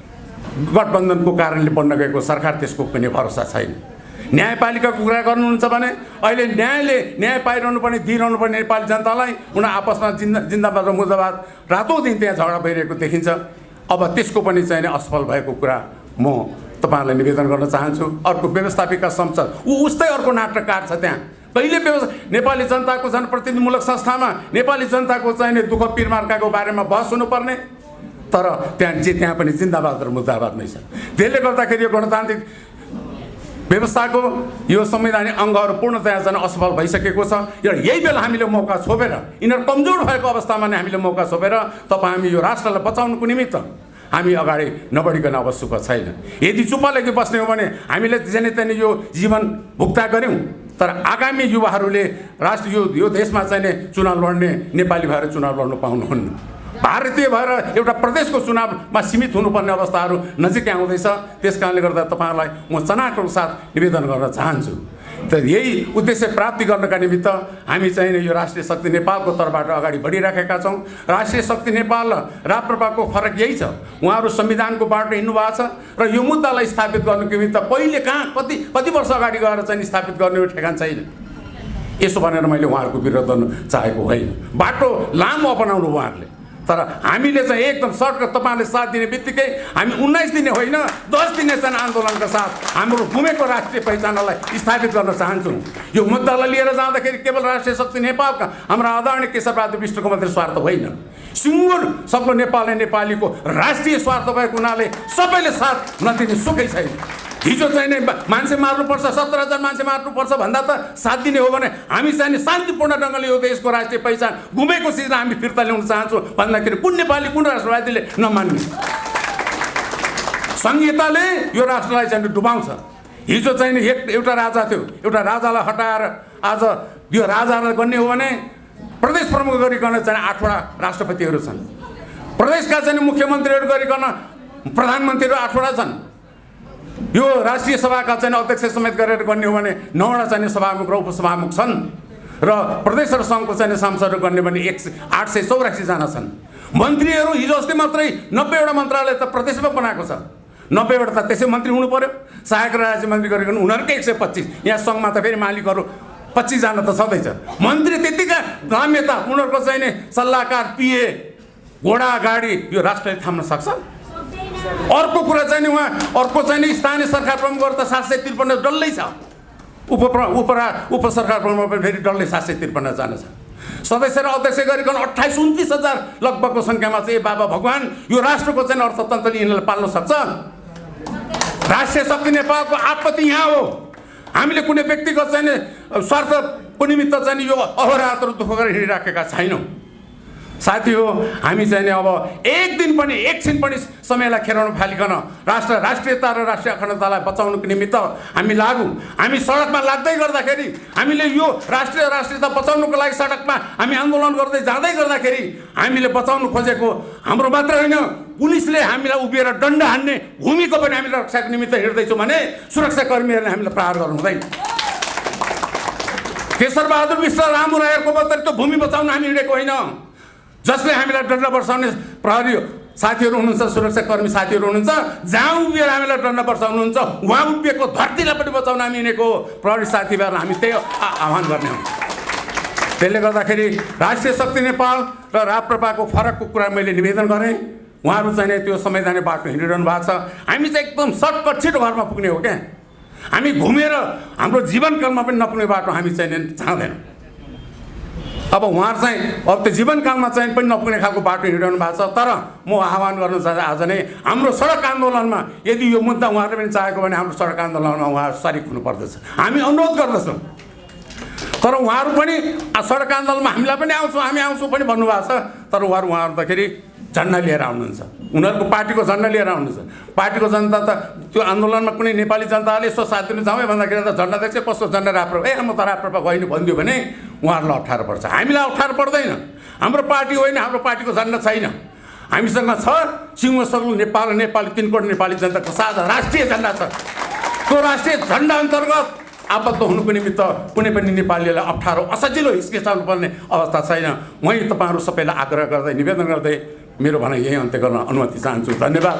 गठबन्धनको कारणले बन्न गएको सरकार, त्यसको पनि भरोसा छैन। न्यायपालिकाको कुरा गर्नुहुन्छ भने अहिले न्याय पाइरहनु पर्ने, दिइरहनु पर्ने नेपाली जनतालाई उनीहरू आपसमा जिन्दाबाद र मुर्दाबाद रातौँ दिन त्यहाँ झगडा भइरहेको देखिन्छ। अब त्यसको पनि चाहिँ असफल भएको कुरा म तपाईँहरूलाई निवेदन गर्न चाहन्छु। अर्को व्यवस्थापिका संसद, उस्तै अर्को नाटककार छ त्यहाँ। कहिले नेपाली जनताको जनप्रतिनिधिमूलक संस्थामा नेपाली जनताको चाहिँ दुःख पिरमार्काको बारेमा बहस हुनुपर्ने, तर त्यहाँ पनि जिन्दाबाद र मुर्दाबाद नै छ। त्यसले गर्दाखेरि यो गणतान्त्रिक व्यवस्थाको यो संवैधानिक अङ्गहरू पूर्णतया चाहिँ असफल भइसकेको छ। यही बेला हामीले मौका छोपेर, यिनीहरू कमजोर भएको अवस्थामा नै हामीले मौका छोपेर हामी यो राष्ट्रलाई बचाउनुको निमित्त हामी अगाडि नबढिकन अब सुख छैन। यदि चुप्प लागि बस्ने हो भने हामीले जेने तेने यो जीवन भुक्ता गऱ्यौँ, तर आगामी युवाहरूले यो देशमा चाहिँ चुनाव लड्ने नेपाली भएर चुनाव लड्नु पाउनुहुन्न। भारतीय भएर एउटा प्रदेशको चुनावमा सीमित हुनुपर्ने अवस्थाहरू नजिकै आउँदैछ। त्यस कारणले गर्दा तपाईँहरूलाई म चनाखको साथ निवेदन गर्न चाहन्छु। त यही उद्देश्य प्राप्ति गर्नका निमित्त हामी चाहिँ यो राष्ट्रिय शक्ति नेपालको तर्फबाट अगाडि बढिराखेका छौँ। राष्ट्रिय शक्ति नेपाल र राप्रपाको फरक यही छ, उहाँहरू संविधानको बाटो हिँड्नु भएको छ र यो मुद्दालाई स्थापित गर्नुको निमित्त कहिले कहाँ कति वर्ष अगाडि गएर चाहिँ स्थापित गर्ने ठेगान छैन। यसो भनेर मैले उहाँहरूको विरोध गर्न चाहेको होइन। बाटो लामो अपनाउनु उहाँहरूले, तर हामीले चाहिँ एकदम सर्टकट तपाईँले साथ दिने बित्तिकै हामी 19 दिने होइन 10 दिने चाहिँ आन्दोलनका साथ हाम्रो गुमेको राष्ट्रिय पहिचानलाई स्थापित गर्न चाहन्छौँ। यो मुद्दालाई लिएर जाँदाखेरि केवल राष्ट्रिय शक्ति नेपालका हाम्रा आदरणीय केशवबहादुर विष्टको मात्रै स्वार्थ होइन, सिङ्गो सक्लो नेपालीको राष्ट्रिय स्वार्थ भएको हुनाले सबैले साथ नदिने सुखै छैन। हिजो चाहिँ नि मान्छे मार्नुपर्छ 17,000 मान्छे मार्नुपर्छ भन्दा त साथ दिने हो भने हामी चाहिँ नि शान्तिपूर्ण ढङ्गले यो देशको राष्ट्रिय पहिचान गुमेको चिजलाई हामी फिर्ता ल्याउन चाहन्छौँ भन्दाखेरि कुन नेपाली कुन राष्ट्रवादीले नमान्ने संहिताले यो राष्ट्रलाई चाहिँ डुबाउँछ। हिजो चाहिँ नि एउटा राजा थियो, एउटा राजालाई हटाएर आज यो राजालाई गर्ने हो भने प्रदेश प्रमुख गरिकन चाहिँ 8वटा राष्ट्रपतिहरू छन्, प्रदेशका चाहिँ मुख्यमन्त्रीहरू गरिकन प्रधानमन्त्रीहरू 8वटा छन्, यो राष्ट्रिय सभाका चाहिँ अध्यक्ष समेत गरेर गर्ने हो भने 9वटा चाहिँ सभामुख र उपसभामुख छन् र प्रदेश र सङ्घको चाहिँ सांसदहरू गर्ने भने 884 जना छन्। मन्त्रीहरू हिजो अस्ति मात्रै 90वटा मन्त्रालय त प्रदेशमा बनाएको छ, 90वटा त त्यसै मन्त्री हुनु पर्यो, सहायक राज्य मन्त्री गरिकन उनीहरूकै 125, यहाँ सङ्घमा त फेरि मालिकहरू 25 जना त छँदैछ। मन्त्री त्यतिका दाम्यता उनीहरूको चाहिँ नि सल्लाहकार पिए घोडा गाडी यो राष्ट्रले थाम्न सक्छ। अर्को कुरा चाहिँ नि उहाँ अर्को चाहिँ नि स्थानीय सरकार प्रमुखहरू त 753 डल्लै छ, उप सरकार प्रमुख पनि फेरि डल्लै 753 जना छ। सदस्य र अध्यक्ष गरिकन 28-29 हजार लगभगको सङ्ख्यामा चाहिँ बाबा भगवान यो राष्ट्रको चाहिँ अर्थतन्त्रले यिनीहरूलाई पाल्न सक्छ। राष्ट्रिय शक्ति नेपालको आपत्ति यहाँ हो, हामीले कुनै व्यक्तिगत चाहिँ स्वार्थको निमित्त चाहिँ यो अहोरात्र दुःख गरेर हिँडिराखेका छैनौँ। साथी हो हामी चाहिँ अब एक दिन पनि एकछिन पनि समयलाई खेराउन फालिकन राष्ट्रियता र राष्ट्रिय अखण्डतालाई बचाउनुको निमित्त हामी लागौँ। हामी सडकमा लाग्दै गर्दाखेरि हामीले यो राष्ट्रियता बचाउनुको लागि सडकमा हामी आन्दोलन गर्दै जाँदै गर्दाखेरि हामीले बचाउनु खोजेको हाम्रो मात्र होइन, पुलिसले हामीलाई उभिएर डन्डा हान्ने भूमिको पनि हामीले रक्षाको निमित्त हिँड्दैछौँ भने सुरक्षाकर्मीहरूले हामीलाई प्रहार गर्नु हुँदैन। केशरबहादुर विष्ट रामु रायहरूको मात्रै त्यो भूमि बचाउन हामी हिँडेको होइन, जसले हामीलाई डन्डा बर्साउने प्रहरी साथीहरू हुनुहुन्छ, सुरक्षाकर्मी साथीहरू हुनुहुन्छ, जहाँ उभिएर हामीलाई डन्डा बर्साउनुहुन्छ उहाँ उभिएको धरतीलाई पनि बचाउन हामी हिँडेको प्रहरी साथीभाइहरूलाई हामी त्यही आह्वान गर्ने हो। त्यसले गर्दाखेरि राष्ट्रिय शक्ति नेपाल र राप्रपाको फरकको कुरा मैले निवेदन गरेँ। उहाँहरू चाहिँ त्यो संवैधानिक बाटो हिँडिरहनु भएको छ, हामी चाहिँ एकदम सर्टकट छिटो घरमा पुग्ने हो क्या, हामी घुमेर हाम्रो जीवनकालमा पनि नपुग्ने बाटो हामी चाहिँ चाहँदैनौँ। अब उहाँहरू चाहिँ अब त्यो जीवनकालमा चाहिँ पनि नपुग्ने खालको बाटो हिँडिरहनु भएको छ। तर म आह्वान गर्न चाहन्छु आज नै हाम्रो सडक आन्दोलनमा यदि यो मुद्दा उहाँहरूले पनि चाहेको भने हाम्रो सडक आन्दोलनमा उहाँहरू सरिक हुनुपर्दछ, हामी अनुरोध गर्दछौँ। तर उहाँहरू पनि सडक आन्दोलनमा हामीलाई पनि आउँछौँ हामी आउँछौँ पनि भन्नुभएको छ, तर उहाँहरू अन्तखेरि झन्डा लिएर आउनुहुन्छ, उनीहरूको पार्टीको झन्डा लिएर आउनुहुन्छ। पार्टीको जनता त त्यो आन्दोलनमा कुनै नेपाली जनताले यसो साथ दिनु जाउँ भन्दाखेरि त झन्डा देख्छ कस्तो झन्डा राप्रपा म त राप्रपा होइन भनिदियो भने उहाँहरूलाई अप्ठ्यारो पर्छ। हामीलाई अप्ठ्यारो पर्दैन, हाम्रो पार्टी होइन, हाम्रो पार्टीको झन्डा छैन, हामीसँग छ सिङ्गो सग्लो नेपाल नेपाली 3 करोड नेपाली जनताको साझा राष्ट्रिय झन्डा छ। त्यो राष्ट्रिय झन्डा अन्तर्गत आबद्ध हुनुको निमित्त कुनै पनि नेपालीलाई अप्ठ्यारो असजिलो हिचकिचाउनु पर्ने अवस्था छैन। म तपाईँहरू सबैलाई आग्रह गर्दै निवेदन गर्दै मेरो भनाइ यही अन्त्य गर्न अनुमति चाहन्छु। धन्यवाद।